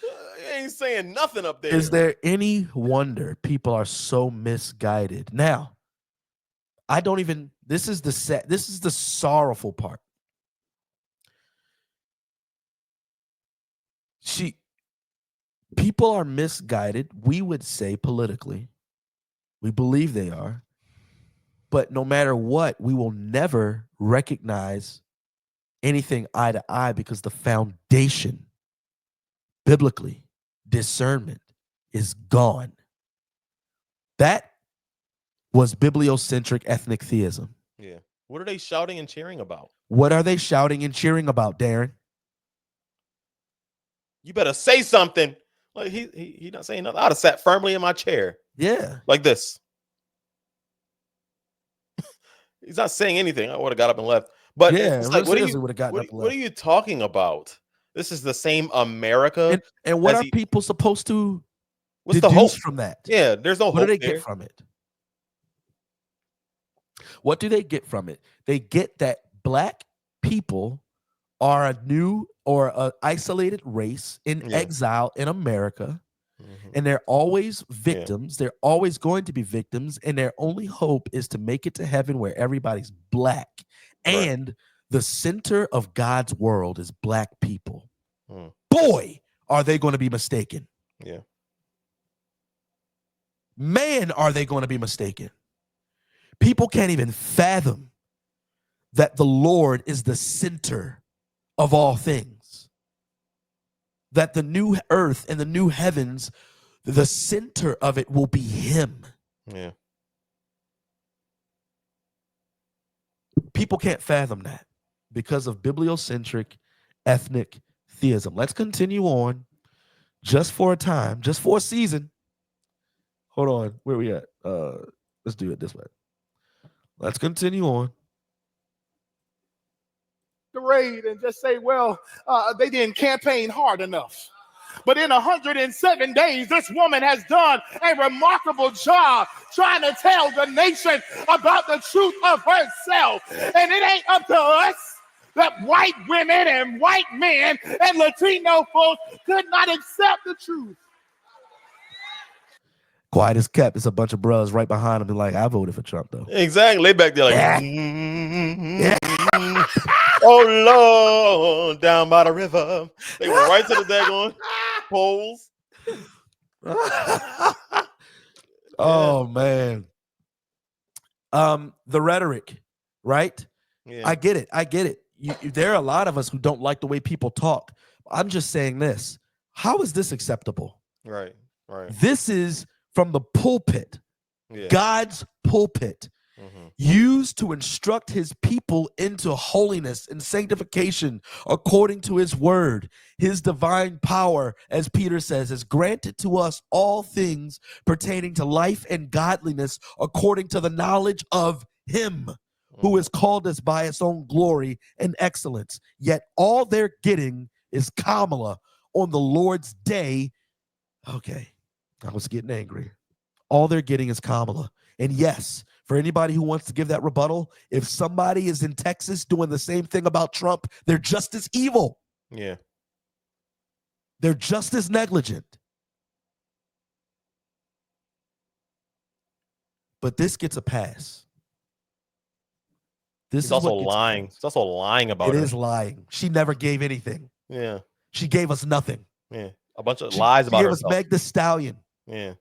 You ain't saying nothing up there. Is there any wonder people are so misguided? Now, I don't even... This is the sorrowful part. People are misguided, we would say politically. We believe they are. But no matter what, we will never recognize anything eye to eye, because the foundation, biblically, discernment, is gone. That was bibliocentric ethnic theism. Yeah. What are they shouting and cheering about? What are they shouting and cheering about, Daren? You better say something. Like he not saying nothing. I'd have sat firmly in my chair. Yeah. Like this. He's not saying anything. I would have got up and left. But yeah, it's like, what are you talking about? This is the same America. And what are people supposed to what's the hope from that? Yeah, there's no hope. What do they get from it? What do they get from it? They get that Black people are a new or an isolated race in exile in America, and they're always victims. They're always going to be victims, and their only hope is to make it to heaven where everybody's Black. And the center of God's world is Black people. Boy, are they going to be mistaken. Yeah. Man, are they going to be mistaken. People can't even fathom that the Lord is the center of all things. That the new earth and the new heavens, the center of it will be Him. Yeah. People can't fathom that because of bibliocentric ethnic theism. Let's continue on just for a time, just for a season. Hold on. Where we at? Let's do it this way. Let's continue on. The raid and just say, well, they didn't campaign hard enough. But in 107 days, this woman has done a remarkable job trying to tell the nation about the truth of herself. And it ain't up to us that white women and white men and Latino folks could not accept the truth. Quiet as kept. It's a bunch of bros right behind him. Be like, I voted for Trump though. Exactly. They back there like, Yeah. oh Lord, down by the river. They went right to the daggone polls. Oh man. The rhetoric, right? Yeah. I get it. There are a lot of us who don't like the way people talk. I'm just saying this. How is this acceptable? Right. This is from the pulpit, God's pulpit, used to instruct his people into holiness and sanctification according to his word. His divine power, as Peter says, is granted to us all things pertaining to life and godliness according to the knowledge of him who has called us by his own glory and excellence. Yet all they're getting is Kamala on the Lord's day. Okay, I was getting angry. All they're getting is Kamala. And yes, for anybody who wants to give that rebuttal, if somebody is in Texas doing the same thing about Trump, they're just as evil. Yeah. They're just as negligent. But this gets a pass. This He's is also what lying. He's also lying about it. It is lying. She never gave anything. Yeah. She gave us nothing. Yeah. A bunch of lies about herself. She gave us Meg the Stallion. Yeah.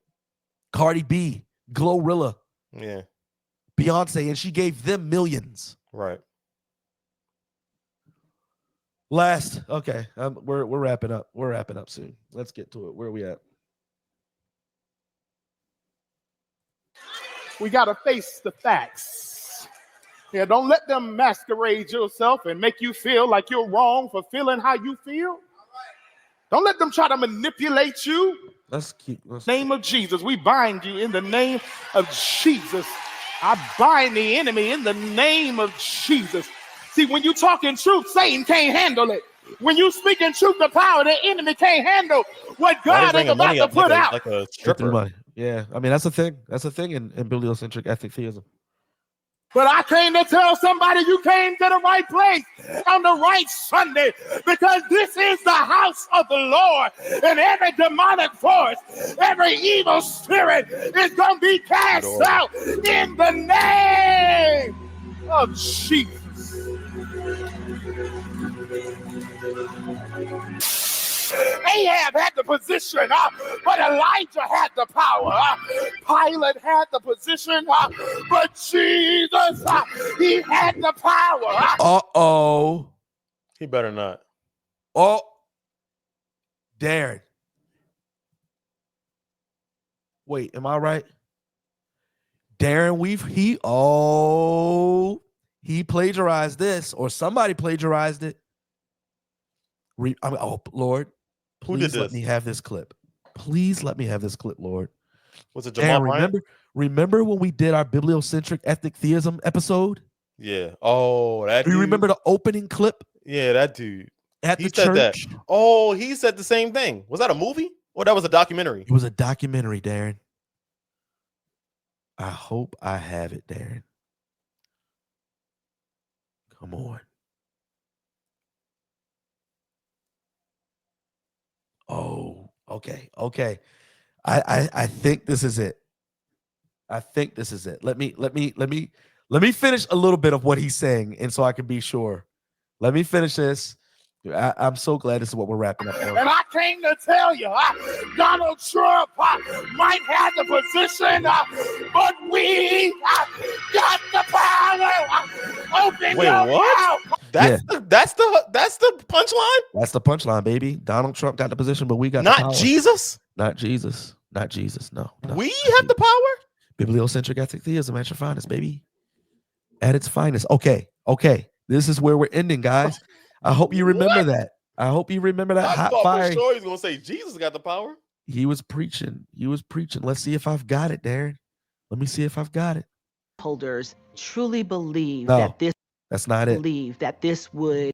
Cardi B, Glorilla. Yeah. Beyonce, and she gave them millions. Right. Last, okay, we're wrapping up. We're wrapping up soon. Let's get to it. Where are we at? We got to face the facts. Yeah, don't let them masquerade yourself and make you feel like you're wrong for feeling how you feel. Don't let them try to manipulate you. Let's name of Jesus. We bind you in the name of Jesus. I bind the enemy in the name of Jesus. See, when you talk in truth, Satan can't handle it. When you speak in truth to power, the enemy can't handle what God is about to put out. Like a stripper. Yeah, I mean, that's a thing. That's a thing in bibliocentric ethnic theism. But I came to tell somebody you came to the right place on the right Sunday, because this is the house of the Lord, and every demonic force, every evil spirit is going to be cast out in the name of Jesus. Ahab had the position, but Elijah had the power. Pilate had the position, but Jesus, he had the power. Uh-oh. He better not. Oh, Daren. Wait, am I right? Daren, he plagiarized this, or somebody plagiarized it. Lord, please let me have this clip. Please let me have this clip, Lord. Was it Jamal Bryant? Remember when we did our bibliocentric ethnic theism episode? Yeah. Oh, that dude. Do you remember the opening clip? Yeah, that dude. At the church? That. Oh, he said the same thing. Was that a movie? Or that was a documentary? It was a documentary, Daren. I hope I have it, Daren. Come on. Oh, okay. I think this is it. Let me finish a little bit of what he's saying, and so I can be sure. Let me finish this. I'm so glad this is what we're wrapping up on. And I came to tell you, Donald Trump might have the position, but we got the power. Open Wait, your what? mouth. That's the punchline? That's the punchline, baby. Donald Trump got the position, but we got the power. Not Jesus? Not Jesus. Not Jesus. No. We have the power? Bibliocentric ethnic theism at your finest, baby. At its finest. Okay. This is where we're ending, guys. I hope you remember that. I hope you remember that hot fire. For sure he's gonna say Jesus got the power. He was preaching. Let's see if I've got it, Daren. Let me see if I've got it. Holders truly believe No, that this that's not it. believe that this would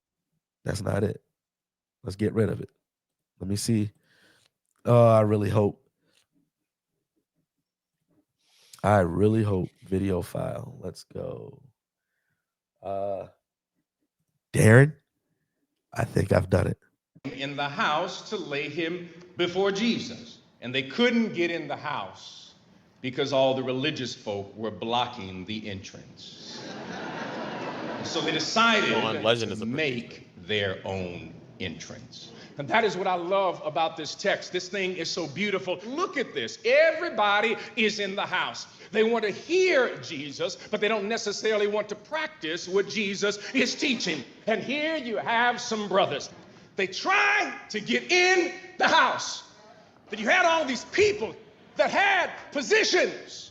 That's not it. Let's get rid of it. Let me see. Oh, I really hope. Video file. Let's go. Daren, I think I've done it. In the house to lay him before Jesus. And they couldn't get in the house because all the religious folk were blocking the entrance. So they decided to make their own entrance. And that is what I love about this text. This thing is so beautiful. Look at this. Everybody is in the house. They want to hear Jesus, but they don't necessarily want to practice what Jesus is teaching. And here you have some brothers. They try to get in the house. But you had all these people that had positions.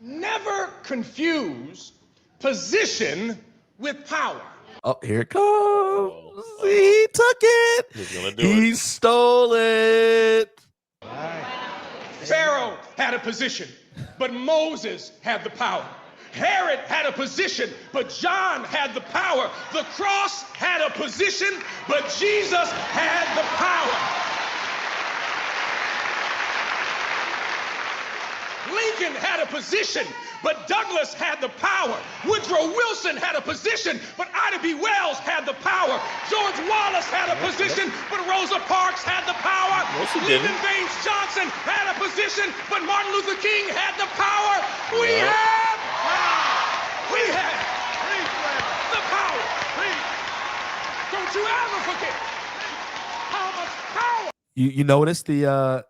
Never confuse position with power. Oh, here it comes. He took it. He's gonna do He it. stole it. Pharaoh had a position, but Moses had the power. Herod had a position, but John had the power. The cross had a position, but Jesus had the power. Lincoln had a position, but Douglas had the power. Woodrow Wilson had a position, but Ida B. Wells had the power. George Wallace had a position, but Rosa Parks had the power. Lyndon Baines Johnson had a position, but Martin Luther King had the power. We have the power. Don't you ever forget how much power. You notice the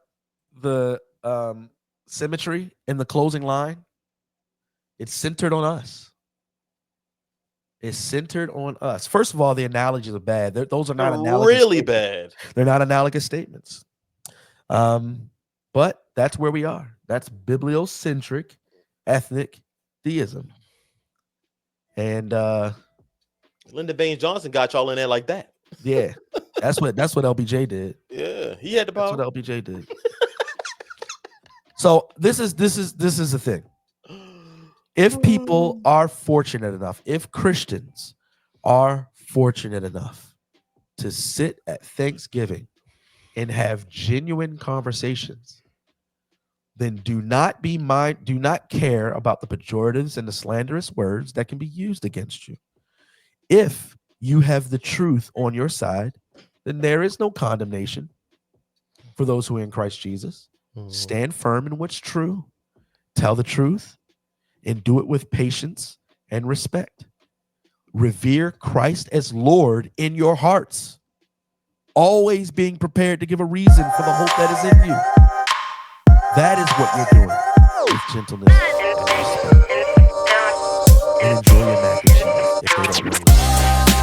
symmetry in the closing line? It's centered on us. It's centered on us. First of all, the analogies are bad. Those are not analogous Really statements. bad. They're not analogous statements. But that's where we are. That's bibliocentric ethnic deism. And Lyndon Baines Johnson got y'all in there like that. yeah, that's what LBJ did. Yeah, he had the power. That's what LBJ did. So this is the thing. If people are fortunate enough, if Christians are fortunate enough to sit at Thanksgiving and have genuine conversations, then do not care about the pejoratives and the slanderous words that can be used against you. If you have the truth on your side, then there is no condemnation for those who are in Christ Jesus. Stand firm in what's true, tell the truth, and do it with patience and respect. Revere Christ as Lord in your hearts, always being prepared to give a reason for the hope that is in you. That is what you're doing with gentleness and respect. And enjoy your mac and cheese if they don't know you.